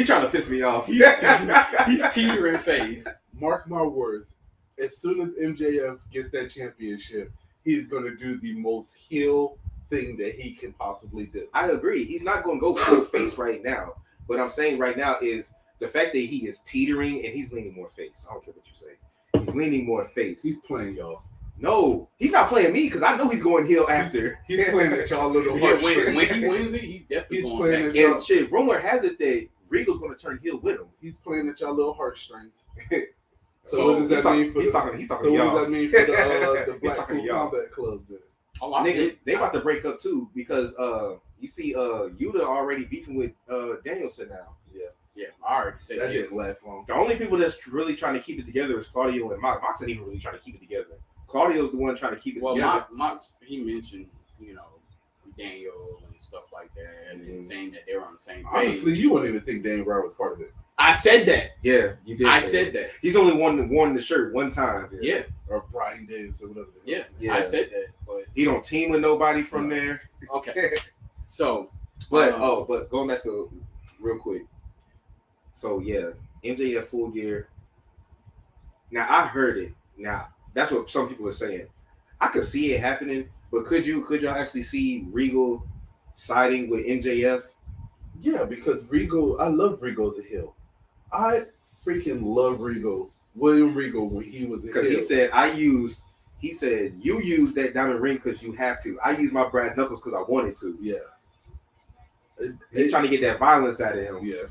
trying to piss me off. He's teetering face. Mark my words. As soon as MJF gets that championship, he's going to do the most heel thing that he can possibly do. I agree. He's not going to go full face right now. What I'm saying right now is the fact that he is teetering and he's leaning more face. I don't care what you say. He's leaning more face. He's playing y'all. No, he's not playing me because I know he's going heel after. He's playing at y'all little when he wins it, he's definitely going playing back. at y'all. And shit, rumor has it that Regal's going to turn heel with him. He's playing at y'all little heartstrings. So what does that mean for he's talking so to y'all. what does that mean for the Blackpool Combat Club then? Nigga, they about to break up too because you see, Yuta already beefing with Danielson now. Yeah, I already said That yes. didn't last long. The only people that's really trying to keep it together is Claudio and Mox. Mox ain't even really trying to keep it together. Claudio's the one trying to keep it together. Mox, he mentioned, Daniel and stuff like that, and saying that they were on the same page. Honestly, you wouldn't even think Daniel Bryan was part of it. I said that. Yeah, you did. I said that. He's only worn the shirt one time. Yeah. Or Brian Davis or whatever. Yeah, I said that. But he don't team with nobody from there. Okay. So, but going back to real quick. So yeah, MJF Full Gear. Now I heard it. Now that's what some people are saying. I could see it happening, but could y'all actually see Regal siding with MJF? Yeah, because Regal, I love Regal as a heel. I freaking love Regal, William Regal, when he was a heel. Because he said you use that diamond ring because you have to. I use my brass knuckles because I wanted to. Yeah. He's trying to get that violence out of him. Yeah.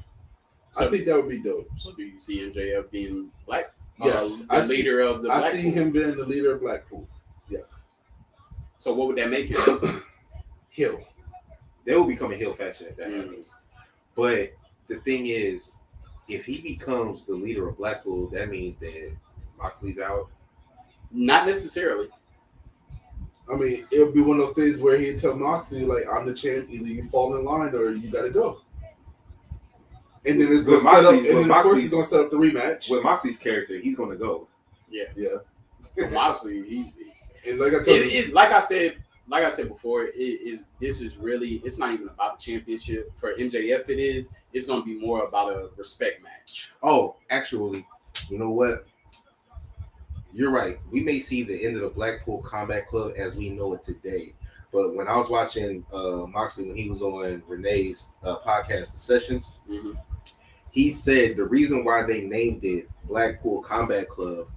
So, I think that would be dope. So do you see MJF being black? Yes. The leader of the Blackpool? I see him being the leader of Blackpool. Yes. So what would that make him? Heel. They will become a heel faction if that happens. But the thing is, if he becomes the leader of Blackpool, that means that Moxley's out. Not necessarily. I mean, it'll be one of those things where he'd tell Moxley, like, I'm the champ, either you fall in line or you gotta go. And then it's going to set up, and then of course he's going to set up the rematch. With Moxley's character, he's going to go. Yeah. Yeah. Moxley, and like I told you, like I said before, this is really, it's not even about the championship. For MJF it is. It's going to be more about a respect match. Oh, actually, you know what? You're right. We may see the end of the Blackpool Combat Club as we know it today. But when I was watching Moxley when he was on Renee's podcast, The Sessions, he said the reason why they named it Blackpool Combat Club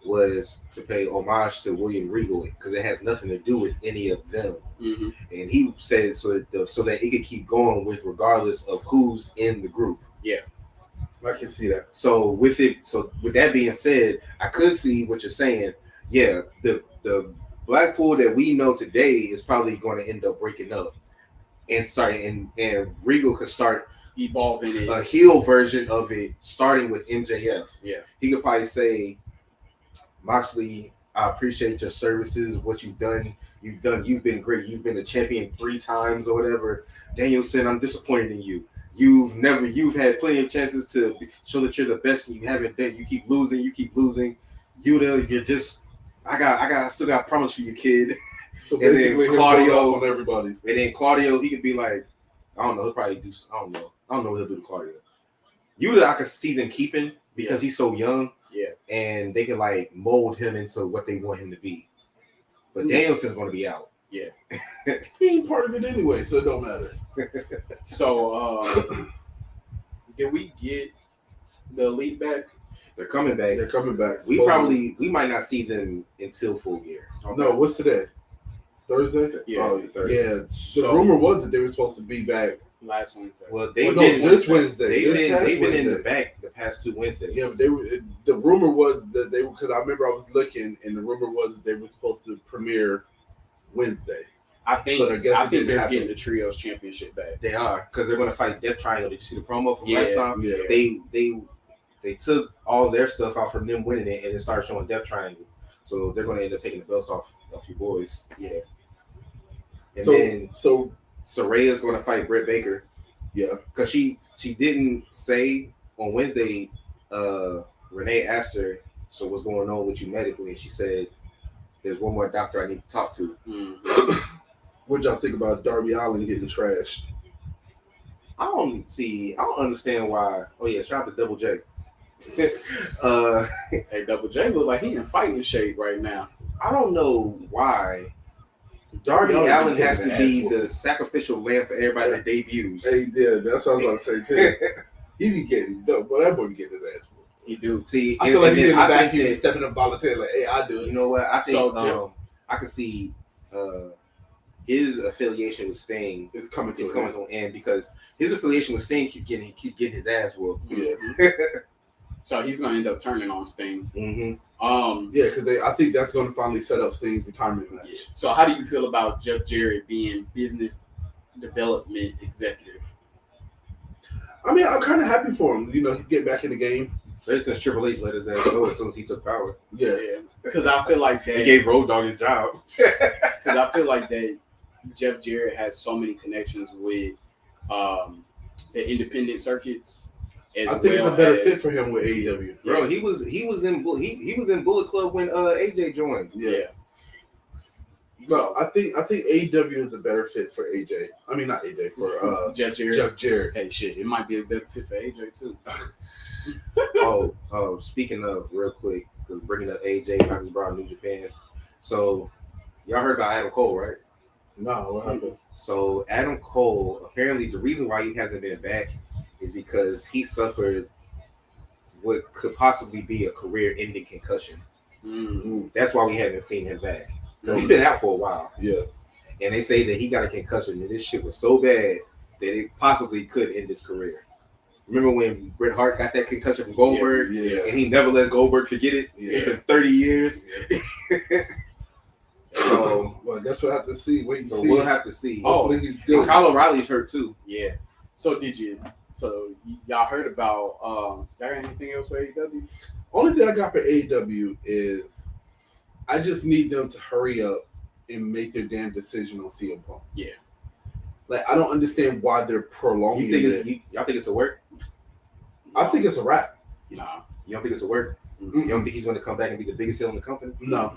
was to pay homage to William Regal because it has nothing to do with any of them. And he said so that it could keep going with regardless of who's in the group. Yeah, I can see that. So with that being said, I could see what you're saying. Yeah, the Blackpool that we know today is probably going to end up breaking up and and Regal could start evolving it. A heel version of it, starting with MJF. Yeah, he could probably say, Moxley, I appreciate your services, what you've been great. You've been a champion 3 times or whatever. Danielson, I'm disappointed in you. You've had plenty of chances to show that you're the best and you haven't done. You keep losing. Yuta, you're just, I still got promise for you, kid. So and then Claudio on everybody. And then Claudio, he could be like, I don't know, he'll probably do, I don't know what he'll do to Claudio. Yuta, I could see them keeping because he's so young. Yeah. And they can like mold him into what they want him to be. But Danielson's going to be out. Yeah. He ain't part of it anyway, so it don't matter. So, did we get the Elite back? They're coming back. Supposedly. We might not see them until Full Gear. Okay. No, what's today? Thursday? Yeah. Oh, Thursday. Yeah. The rumor was that they were supposed to be back last Wednesday. Well, this Wednesday. They've been in the back the past 2 Wednesdays. Yeah, but the rumor was that they were, because I remember I was looking, and the rumor was that they were supposed to premiere Wednesday. I think they're getting the Trios Championship back. They are, because they're going to fight Death Triangle. Did you see the promo from last time? Yeah. They took all their stuff out from them winning it and then started showing Death Triangle. So they're going to end up taking the belts off your boys. Yeah. And then Saraya's going to fight Britt Baker. Yeah. Because she didn't say on Wednesday, Renee asked her, so what's going on with you medically? And she said, there's one more doctor I need to talk to. What y'all think about Darby Allin getting trashed? I don't understand why. Oh yeah, shout out to Double J. Hey, Double J look like he in fighting shape right now. I don't know why Darby Allin has to be the sacrificial lamb for everybody that debuts. Hey, yeah, that's what I was about to say too. He be getting dope, but that boy be getting his ass whooped. He do. See, I feel like he in the back, he be stepping up voluntarily like, hey, I do it. You know what? I think I could see his affiliation with Sting is coming to an end because his affiliation with Sting keep getting his ass whooped. Yeah. So he's gonna end up turning on Sting. Yeah, because I think that's gonna finally set up Sting's retirement match. Yeah. So how do you feel about Jeff Jarrett being development executive. I mean, I'm kind of happy for him. You know, he's getting back in the game. Ever since Triple H let his ass go as soon as he took power. Yeah. Because I feel like that. He gave Road Dogg his job. Because I feel like that Jeff Jarrett has so many connections with the independent circuits. I think it's a better fit for him with AEW. Bro, he was in Bullet Club when AJ joined. Yeah. No, I think AEW is a better fit for AJ. I mean, not AJ, for Jeff Jarrett. Jeff Jarrett. Hey, shit, it might be a better fit for AJ too. Speaking of, real quick, because bringing up AJ, I just brought New Japan. So, y'all heard about Adam Cole, right? No, what happened? So, Adam Cole, apparently the reason why he hasn't been back is because he suffered what could possibly be a career-ending concussion. Mm-hmm. That's why we haven't seen him back. He's been out for a while. Yeah. And they say that he got a concussion, and this shit was so bad that it possibly could end his career. Remember when Bret Hart got that concussion from Goldberg? Yeah. And he never let Goldberg forget it? Yeah. It's been 30 years. Yeah. So, well, I guess we'll have to see. Wait and see. We'll have to see. Oh, he's good. And Kyle O'Reilly's hurt too. Yeah. So y'all heard about y'all got anything else for AEW? Only thing I got for AEW is I just need them to hurry up and make their damn decision on CM Punk. Yeah. Like, I don't understand why they're prolonging Y'all think it's a work? I think it's a wrap. Nah. You don't think it's a work? Mm-mm. You don't think he's going to come back and be the biggest heel in the company? No.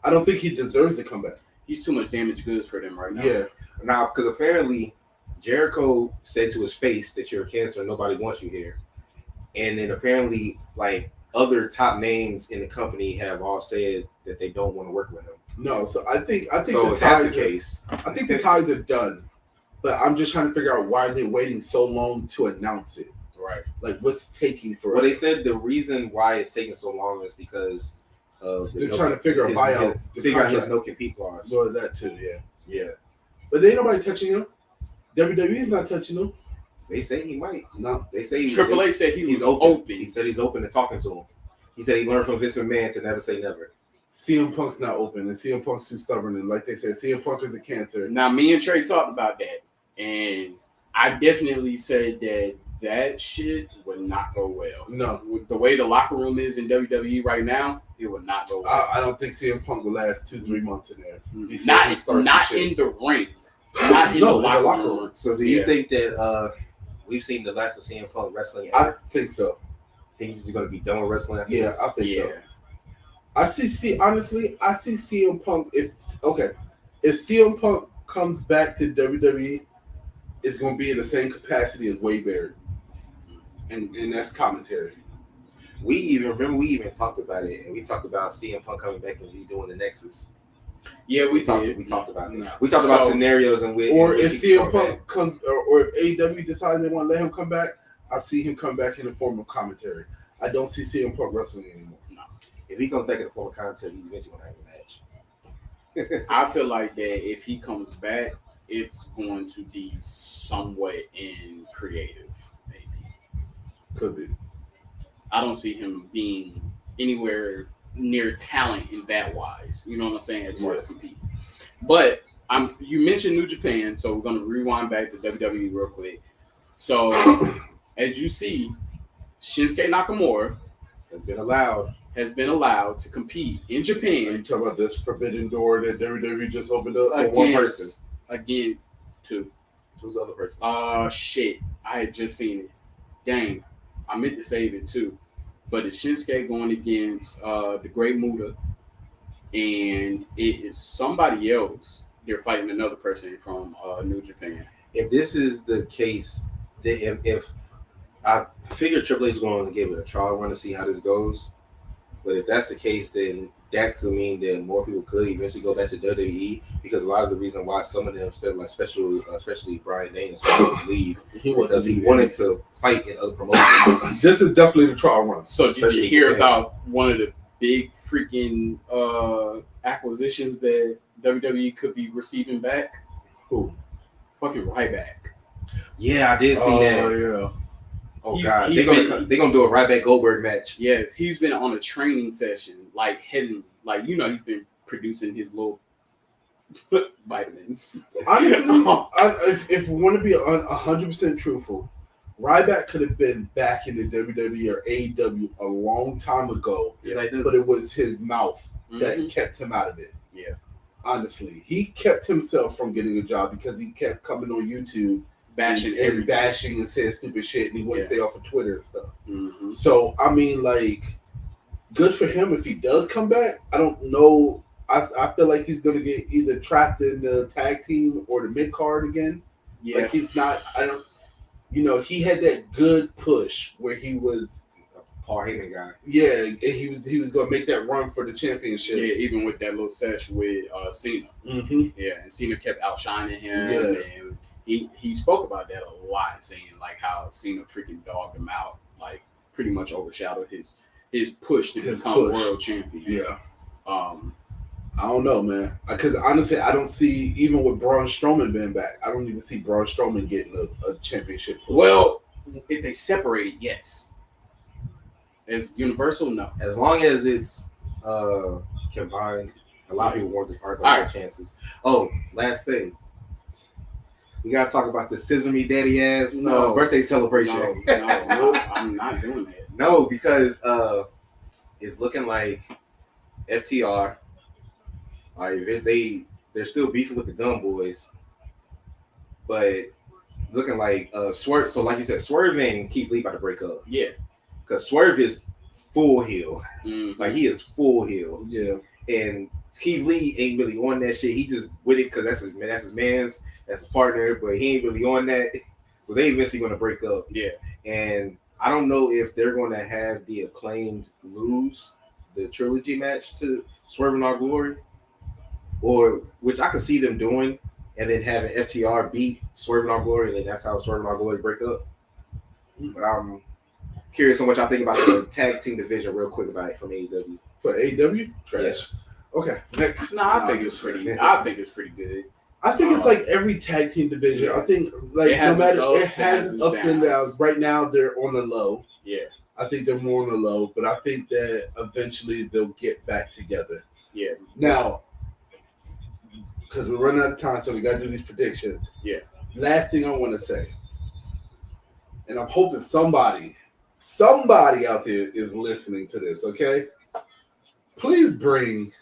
I don't think he deserves to come back. He's too much damaged goods for them right now. Yeah. Now, because apparently Jericho said to his face that you're a cancer and nobody wants you here. And then apparently, like, other top names in the company have all said that they don't want to work with him. No, so I think So if that's the case, I think the ties are done. But I'm just trying to figure out why they're waiting so long to announce it. Right. Like, what's taking forever? well, they said the reason why it's taking so long is because they're trying to figure out buyout. Figure out his no compete clause. Well, that too, yeah. Yeah. But ain't nobody touching him. WWE's not touching him. They say he might. No. They say Triple H said he's open. He said he's open to talking to him. He said he learned from Vince McMahon to never say never. CM Punk's not open, and CM Punk's too stubborn. And like they said, CM Punk is a cancer. Now, me and Trey talked about that, and I definitely said that shit would not go well. No. With the way the locker room is in WWE right now, it would not go well. I don't think CM Punk will last 2-3 months in there. Not in the ring. Not in the locker room. So do you think that we've seen the last of CM Punk wrestling I ever? think so. Think he's going to be done with wrestling after Yeah, this? I think so. I see CM Punk if CM Punk comes back to WWE, it's going to be in the same capacity as Wade Barrett. And that's commentary. We even talked about it, and we talked about CM Punk coming back and redoing the Nexus. Yeah, we talked about it. We talked So, about scenarios and if CM Punk comes, or if AEW decides they want to let him come back, I see him come back in the form of commentary. I don't see CM Punk wrestling anymore. No. If he comes back in the form of commentary, he's eventually going to have a match. I feel like that if he comes back, it's going to be somewhat in creative, maybe. Could be. I don't see him being anywhere near talent in that wise. You know what I'm saying? As far as compete. But you mentioned New Japan, so we're gonna rewind back to WWE real quick. So as you see, Shinsuke Nakamura has been allowed to compete in Japan. You talk about this forbidden door that WWE just opened up for one person. Again, two. Who's the other person? Shit. I had just seen it. Dang. I meant to save it too. But it's Shinsuke going against the Great Muta. And it is somebody else. They're fighting another person from New Japan. If this is the case, then if I figure Triple H is going to give it a trial run to see how this goes. But if that's the case, then that could mean that more people could eventually go back to WWE, because a lot of the reason why some of them, especially Brian Daniels, wanted to leave because he wanted to fight in other promotions. This is definitely the trial run. So did you hear about one of the big freaking acquisitions that WWE could be receiving back? Who? Fucking Ryback. Yeah, I did see that. Oh, yeah. Oh, God. They're going to do a Ryback Goldberg match. Yes, he's been on a training session, like heading, like, you know, he's been producing his little Vitamins. Honestly, if we want to be 100% truthful, Ryback could have been back in the WWE or AEW a long time ago, but it was his mouth that kept him out of it. Yeah. Honestly, he kept himself from getting a job because he kept coming on YouTube bashing and saying stupid shit, and he wouldn't stay off of Twitter and stuff. Mm-hmm. So, I mean, like, good for him if he does come back. I don't know. I feel like he's going to get either trapped in the tag team or the mid card again. Yeah. Like, he's not, he had that good push where he was Paul Heyman guy. Yeah, and he was going to make that run for the championship. Yeah, even with that little sesh with Cena. Mm-hmm. Yeah, and Cena kept outshining him. Yeah. And he spoke about that a lot, saying like how Cena freaking dogged him out, like pretty much overshadowed his push to become world champion. Yeah. I don't know, man. Because honestly, I don't see, even with Braun Strowman being back, I don't even see Braun Strowman getting a championship push. Well, if they separate it, yes. As Universal, no. As long as it's combined, a lot of people want to argue about chances. Oh, last thing. We gotta talk about the Scissor Me Daddy ass birthday celebration. No, I'm not doing that. No, because it's looking like FTR. They're still beefing with the Gun Boys, but looking like Swerve. So like you said, Swerve and Keith Lee about to break up. Yeah, because Swerve is full heel. Mm-hmm. Like he is full heel. Yeah, and Keith Lee ain't really on that shit. He just with it because that's his man's, that's his partner, but he ain't really on that. So they eventually gonna break up. Yeah, and I don't know if they're gonna have the Acclaimed lose the trilogy match to Swerve in Our Glory, or which I could see them doing, and then having FTR beat Swerve in Our Glory, and then that's how Swerve in Our Glory break up. But I'm curious on what y'all think about the tag team division, real quick, about it from AEW. For AEW, trash. Yeah. Okay, next. I think it's pretty good. I think it's like every tag team division. I think like no matter it has ups and downs. Right now they're on the low. Yeah. I think they're more on the low, but I think that eventually they'll get back together. Yeah. Now, because we're running out of time, so we got to do these predictions. Yeah. Last thing I want to say, and I'm hoping somebody out there is listening to this. Okay, please bring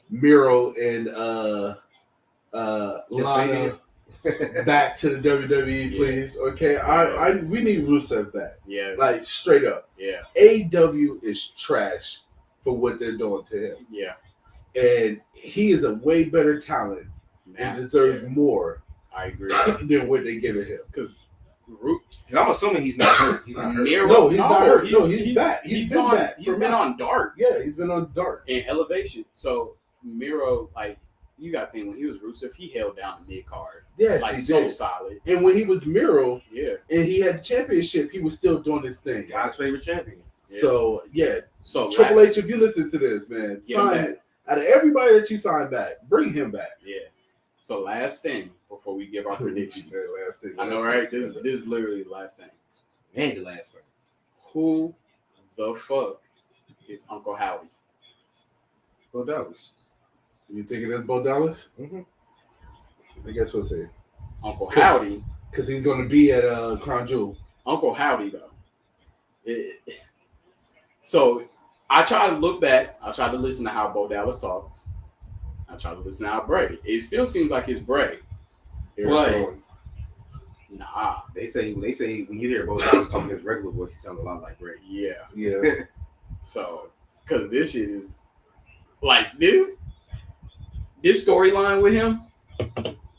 Miro and Lana back to the WWE, please. Yes. Okay, we need Rusev back. Yeah, like straight up. Yeah, AEW is trash for what they're doing to him. Yeah, and he is a way better talent and deserves more. I agree than what they give him. Because I'm assuming he's not hurt. He's not hurt. No, he's not hurt. He's back. He's been back. He's been on Dark. Yeah, he's been on Dark and Elevation. So Miro, like, you got to think when he was Rusev, he held down the mid card. Yes, like he so did. Solid. And when he was Miro, and he had the championship, he was still doing his thing. God's favorite champion. Yeah. So so Triple H, if you listen to this, man, sign it. Out of everybody that you sign back, bring him back. Yeah. So last thing before we give our predictions. Last thing. I know, right? This is literally the last thing. And the last thing. Who the fuck is Uncle Howie? Bo Dallas. You thinking that's Bo Dallas? Mm-hmm. I guess we'll say Uncle Howdy. Because he's going to be at Crown Jewel. Uncle Howdy, though. So I try to look back. I try to listen to how Bo Dallas talks. I try to listen to how Bray. It still seems like it's Bray. But nah. They say when you hear Bo Dallas talking his regular voice, he sounds a lot like Bray. Yeah. So, because this shit is like this storyline with him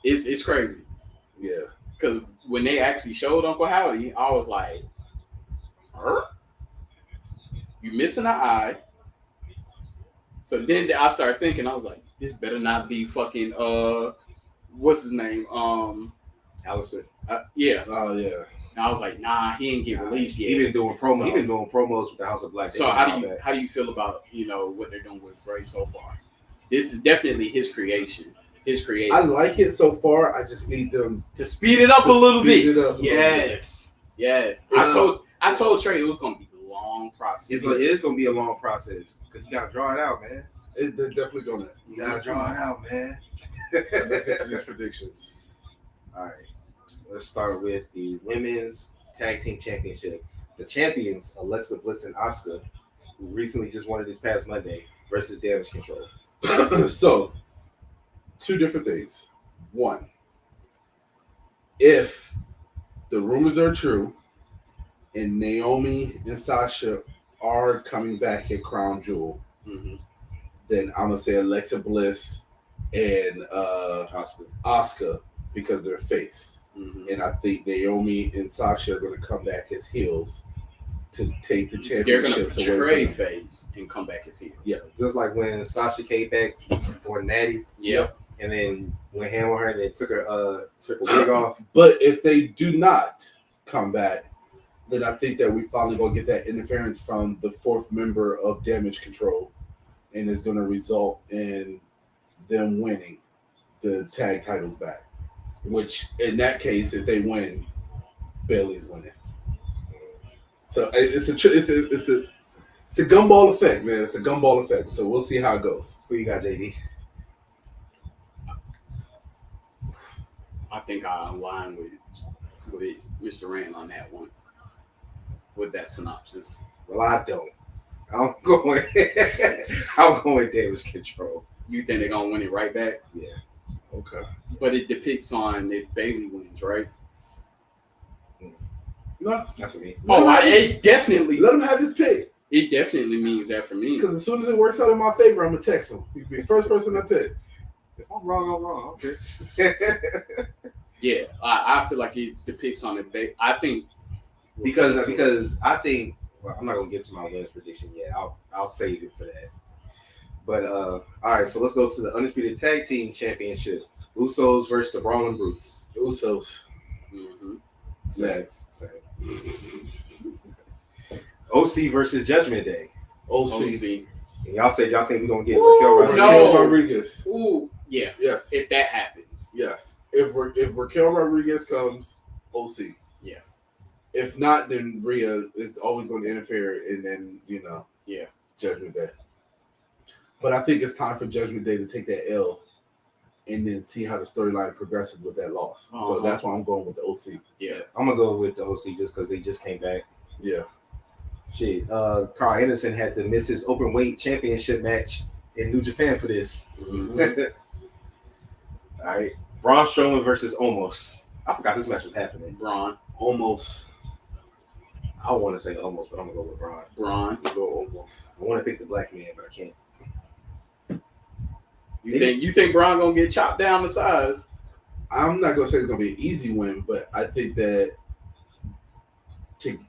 is crazy. Yeah. Because when they actually showed Uncle Howdy, I was like, you missing an eye. So then I started thinking, I was like, this better not be fucking what's his name? Alistair. Yeah. Oh yeah. And I was like, nah, he ain't get released yet. He been doing promos. He been doing promos with the House of Black. So how do you feel about what they're doing with Bray so far? This is definitely his creation. I like it so far. I just need them to speed it up a little bit. Yes. I told Trey it was gonna be a long process. It is gonna be a long process because you gotta draw it out, man. They're definitely going to. You gotta draw it out, man. Let's get to these predictions. All right. Let's start with the women's tag team championship. The champions, Alexa Bliss and Asuka, who recently just won it this past Monday, versus Damage Control. So, two different things. One, if the rumors are true and Naomi and Sasha are coming back at Crown Jewel, then I'm going to say Alexa Bliss and Asuka because they're face. And I think Naomi and Sasha are going to come back as heels to take the championship. They're going to portray face and come back as heels. Yeah. Just like when Sasha came back for Natty. Yep. And then went ham on her and they took her wig off. But if they do not come back, then I think that we finally going to get that interference from the fourth member of Damage Control. And it's going to result in them winning the tag titles back. Which, in that case, if they win, Bayley's winning. So it's a gumball effect, man. It's a gumball effect. So we'll see how it goes. Who you got, JD? I think I align with Mr. Rand on that one. With that synopsis. Well, I don't. I'm going Damage Control. You think they're gonna win it right back? Yeah. Okay. But it depicts on if Bayley wins, right? No, that's me. It definitely. Let him have his pick. It definitely means that for me. Because as soon as it works out in my favor, I'm gonna text him. He'll be the first person I text. If I'm wrong, I'm wrong. Okay. Yeah, I feel like it depicts on it. I think because I think I'm not gonna get to my wins prediction yet. I'll save it for that. But all right, so let's go to the Undisputed Tag Team Championship. Usos versus the Brawling Brutes. Usos. Next. OC versus Judgment Day. OC. And y'all said y'all think we're gonna get Raquel Rodriguez. Ooh, yeah. Yes. If that happens. Yes. If Raquel Rodriguez comes, OC. Yeah. If not, then Rhea is always going to interfere, and then Judgment Day. But I think it's time for Judgment Day to take that L, and then see how the storyline progresses with that loss. So that's why I'm going with the OC. Yeah, I'm gonna go with the OC just because they just came back. Yeah. Shit. Carl Anderson had to miss his open weight championship match in New Japan for this. All right. Braun Strowman versus Omos. I forgot this match was happening. Braun. Almost. I want to say Omos, but I'm gonna go with Braun. Go almost. I want to think the black man, but I can't. You think Braun gonna get chopped down to size? I'm not gonna say it's gonna be an easy win, but I think that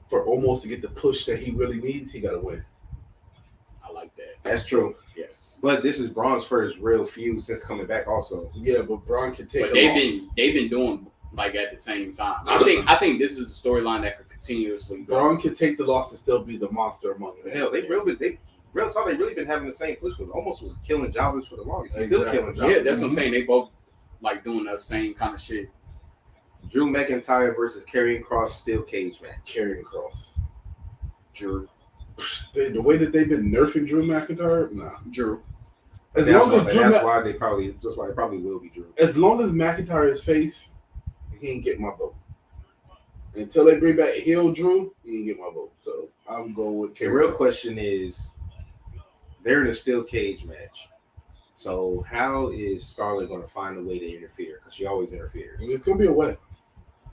for Omos to get the push that he really needs, he got to win. I like that. That's true. Yes. But this is Braun's first real feud since coming back. Also. Yeah, but Braun can take. But they've been doing like at the same time. I think this is a storyline that could continuously go. Braun can take the loss and still be the monster among them. Hell, they really been having the same push. Almost was killing jobbers for the longest. He's still killing jobbers. Yeah, that's what I'm saying. They both like doing the same kind of shit. Drew McIntyre versus Karrion Kross steel cage match. Karrion Kross. Drew. The way that they've been nerfing Drew McIntyre, nah. Drew. That's why it probably will be Drew. As long as McIntyre is face, he ain't get my vote. Until they bring back heel Drew, he ain't get my vote. So I'm going with Karrion. The real question is, they're in a steel cage match. So how is Scarlett going to find a way to interfere? Because she always interferes. It's going to be a way.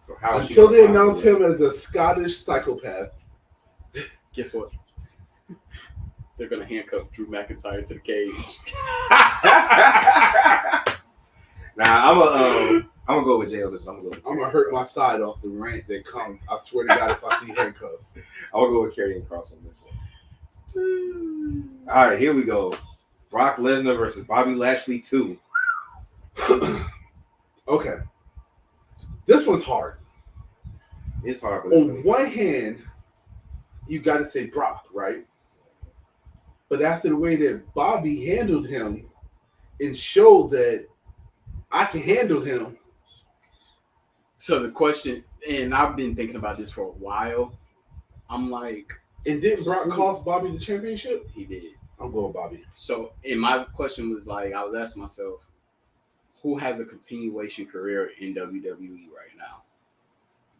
So how until they announce him as a Scottish psychopath. Guess what? They're going to handcuff Drew McIntyre to the cage. Nah, I'm gonna go with Jay on this. I'm gonna hurt my side off the rant that comes. I swear to God, if I see handcuffs, I'm gonna go with Karrion Kross on this one. All right, here we go. Brock Lesnar versus Bobby Lashley 2. Okay, this one's hard. It's hard. But on one hand, you got to say Brock, right? But after the way that Bobby handled him and showed that I can handle him. So the question, and I've been thinking about this for a while. I'm like, and didn't Brock cost Bobby the championship? He did. I'm going Bobby. So, and my question was like, I was asking myself, who has a continuation career in WWE right now?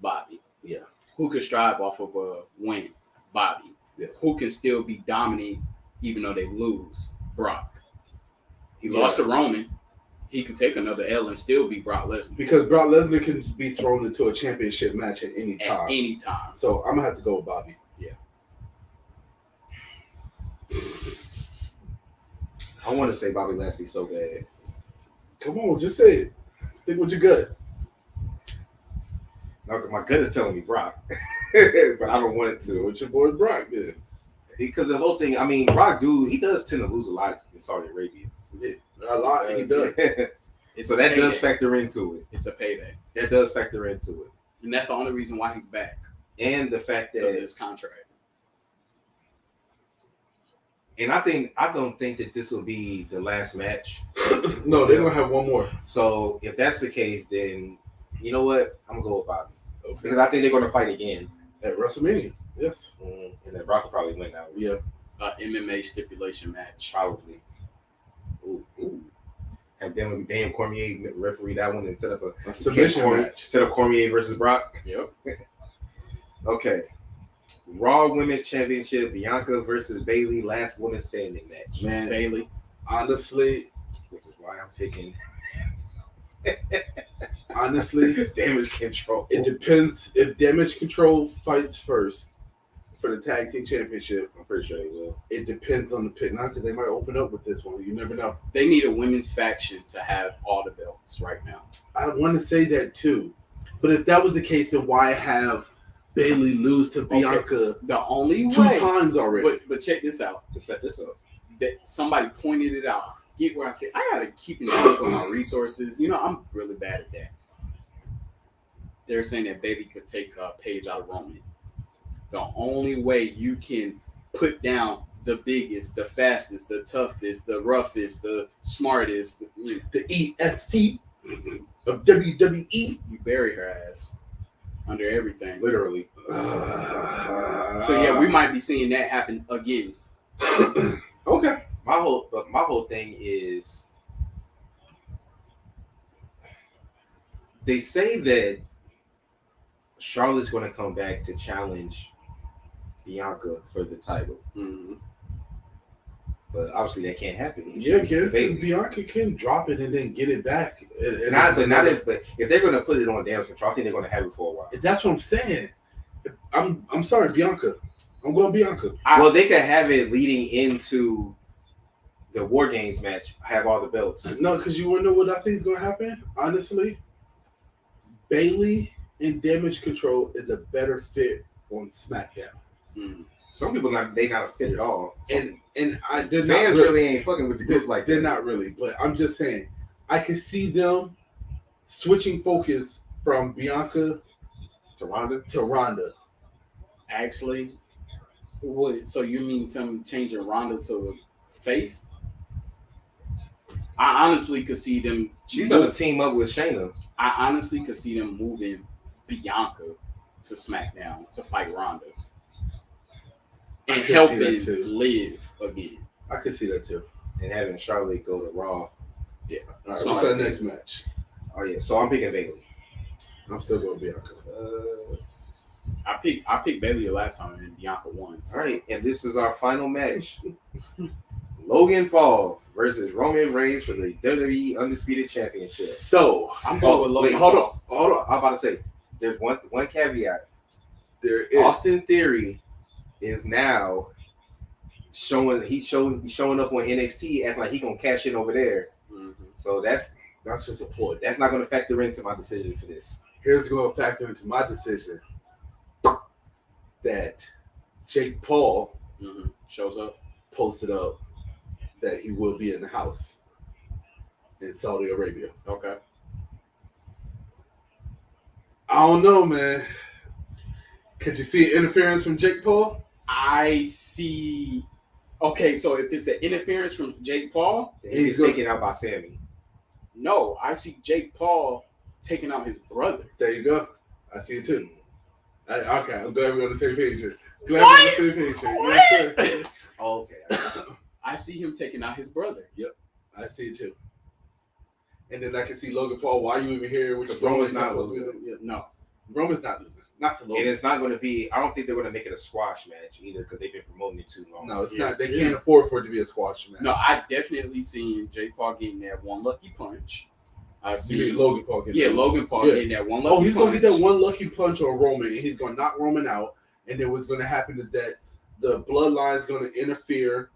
Bobby. Yeah. Who could strive off of a win? Bobby. Yeah. Who can still be dominant even though they lose? Brock. He lost to Roman. He could take another L and still be Brock Lesnar. Because Brock Lesnar can be thrown into a championship match at any time. At any time. So I'm gonna have to go with Bobby. Yeah. I want to say Bobby Lashley so bad. Come on, just say it. Stick with your gut. No, my gut is telling me Brock, but I don't want it Go to. with your boy Brock then. Because the whole thing, I mean, Brock, dude, he does tend to lose a lot in Saudi Arabia. Yeah, a lot. He does. It's So a that payday. does factor into it. It's a payday. That does factor into it. And that's the only reason why he's back. And the fact Because of that, his contract. and I don't think that this will be the last match. No, they're gonna have one more. So if that's the case, then you know what? I'm gonna go with Bobby Okay. because I think they're gonna fight again, At WrestleMania. Yes. and then Brock will probably win that one. Yeah. MMA stipulation match. Probably. Ooh. Have Daniel Cormier referee that one and set up A submission match. Set up Cormier versus Brock. Yep. Okay. Raw Women's Championship, Bianca versus Bayley, last woman standing match. Man, Bayley. honestly, Which is why I'm picking Damage Control. it depends if Damage Control fights first for the tag team championship. I'm pretty sure they will. It depends on the pit now because they might open up with this one. You never know. They need a women's faction to have all the belts right now. I want to say that too, but if that was the case, then why have Bayley lose to Bianca The only two way. times already? But check this out. To set this up. That somebody pointed it out. Get where I say I gotta keep in touch with my resources. You know, I'm really bad at that. They're saying that Baby could take a page out of Roman. The only way you can put down the biggest, the fastest, the toughest, the roughest, the smartest, The EST of WWE. you bury her ass under everything. Literally. So yeah, we might be seeing that happen again. Okay. My whole thing is they say that Charlotte's going to come back to challenge Bianca for the title, Mm-hmm. but obviously that can't happen. Yeah, Bianca can drop it and then get it back. But if they're going to put it on Damage Control, I think they're going to have it for a while. That's what I'm saying. I'm sorry, Bianca. I'm going Bianca. Well, they could have it leading into the War Games match, have all the belts. No, because you want to know what I think is going to happen? Honestly, Bayley in Damage Control is a better fit on SmackDown. Mm-hmm. Some people they not a fit at all. And they're Fans not really ain't fucking with the group like they're that. not really, but I'm just saying I can see them switching focus from Bianca To Ronda? to Ronda. Actually, what? So you mean tell me changing Ronda to a face? I honestly could see them. She's gonna team up with Shayna. I honestly could see them moving Bianca to SmackDown to fight Ronda and I could see helping that too. Liv again. I can see that too. And having Charlotte go to Raw. Yeah. All right, So- what's that next match? Oh yeah, so I'm picking Bayley. I'm still going Bianca. I picked Bayley the last time and Bianca won. So. All right, and this is our final match: Logan Paul versus Roman Reigns for the WWE Undisputed Championship. So I'm going with Logan. Wait, hold on. I'm about to say there's one caveat. there is Austin Theory is now showing up on NXT acting like he gonna cash in over there. Mhm. So that's just a point. that's not gonna factor into my decision for this. Here's going to factor into my decision that Jake Paul Mhm. Shows up. posted up that he will be in the house in Saudi Arabia. Okay. I don't know, man. Could you see interference from Jake Paul? I see. Okay, so if it's an interference from Jake Paul, He's good. taken out by Sammy. no, I see Jake Paul taking out his brother. There you go. I see it too. Okay, I'm glad we're on the same page here. Glad What? we're on the same page here. Yes, sir. Oh, okay. I see him taking out his brother. I see it too. And then I can see Logan Paul. Why are you even here? Because Roman's not losing. No. Roman's not losing. Not to Logan. And it's not going to be. I don't think they're going to make it a squash match either because they've been promoting it too long. No, it's not. They can't afford for it to be a squash match. No, I definitely seen Jake Paul getting that one lucky punch. I You see mean Logan Paul getting that? Logan Paul getting that one lucky punch. Oh, he's going to get that one lucky punch on Roman, and he's going to knock Roman out. And then what's going to happen is that the bloodline is going to interfere,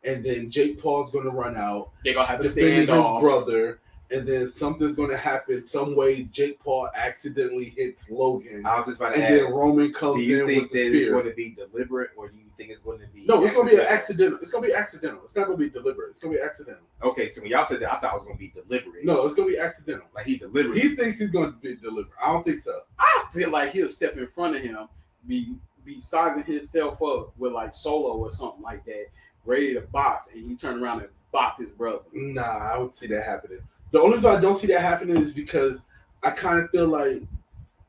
and then Jake Paul's going to run out. They're going to have to defending stand his off. brother. And then something's going to happen. Some way Jake Paul accidentally hits Logan. I was just about to and ask. then Roman comes Do you in think with the that it's spear. going to be deliberate, or do you think it's going to be? No, it's going to be an accidental. It's going to be accidental. It's not going to be deliberate. It's going to be accidental. Okay, so when y'all said that, I thought it was going to be deliberate. No, it's going to be accidental. Like he deliberate. He thinks he's going to be deliberate. I don't think so. I feel like he'll step in front of him, be sizing himself up with like Solo or something like that, ready to box, and he turn around and bop his brother. Nah, I would see that happening. The only reason I don't see that happening is because I kind of feel like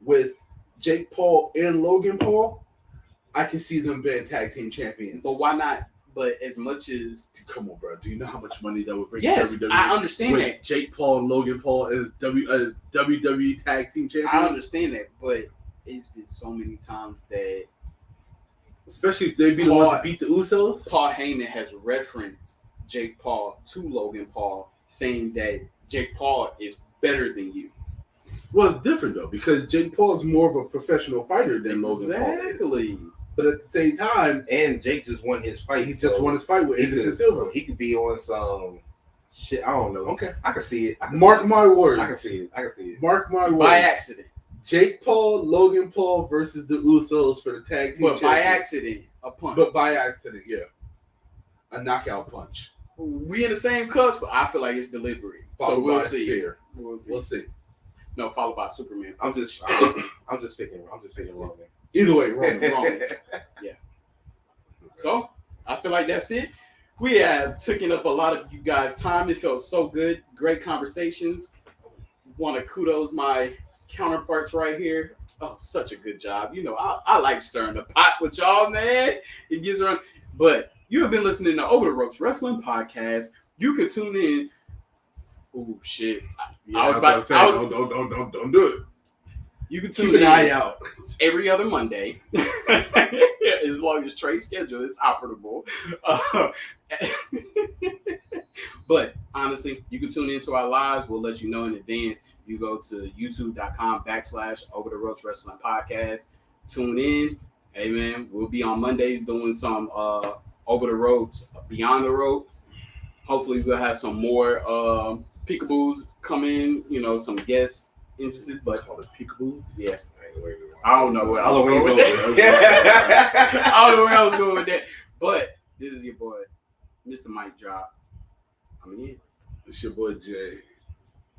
with Jake Paul and Logan Paul, I can see them being tag team champions. But why not? But as much as Come on, bro. Do you know how much money that would bring? yes, WWE I understand with that. Jake Paul and Logan Paul as WWE tag team champions. I understand that, but it's been so many times that Especially if they be the ones to beat the Usos. Paul Heyman has referenced Jake Paul to Logan Paul, saying that Jake Paul is better than you. Well, it's different though because Jake Paul is more of a professional fighter than Logan Paul is. Exactly. But at the same time, And Jake just won his fight. he just won his fight with Anderson Silva. He could be on some shit. I don't know. Okay. I can see it. Mark my words. I can see it. I can see it. Mark my words. By accident. Jake Paul, Logan Paul versus the Usos for the tag team But by championship. accident, a punch. But by accident, yeah. A knockout punch. We in the same cusp, I feel like it's deliberate. Followed So we'll by a see. spear. We'll see. We'll see. No, followed by Superman. I'm just picking Roman. Either way, wrong. Wrong. Yeah. So I feel like that's it. We have taken up a lot of you guys' time. It felt so good. Great conversations. Want to kudos my counterparts right here. Oh, such a good job. You know, I like stirring the pot with y'all, man. It gets around. But you have been listening to Over the Ropes Wrestling Podcast. You could tune in. Oh shit! Yeah, I was about to say, don't do it. You can tune Keep an in eye out. every other Monday, as long as Trey's schedule is operable. But honestly, you can tune into our lives. We'll let you know in advance. You go to youtube.com/Over the Ropes Wrestling Podcast. Tune in. Hey man, we'll be on Mondays doing some Over the Ropes, Beyond the Ropes. Hopefully we'll have some more peekaboos come in, you know, some guests interested, but Call it peekaboos. yeah. I don't know where I was Halloween's going with over. that. I don't know where I was going with that. But this is your boy, Mr. Mike Drop. I'm in. It's your boy Jay.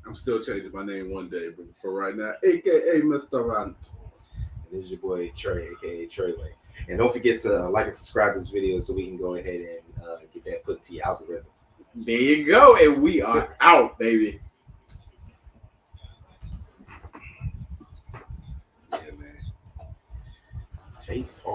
I'm still changing my name one day, but for right now, aka Mr. Rant. And this is your boy Trey, aka Treyway. And don't forget to like and subscribe to this video so we can go ahead and get that put to your algorithm. There you go. And we are out, baby. Yeah, man. Jake Paul.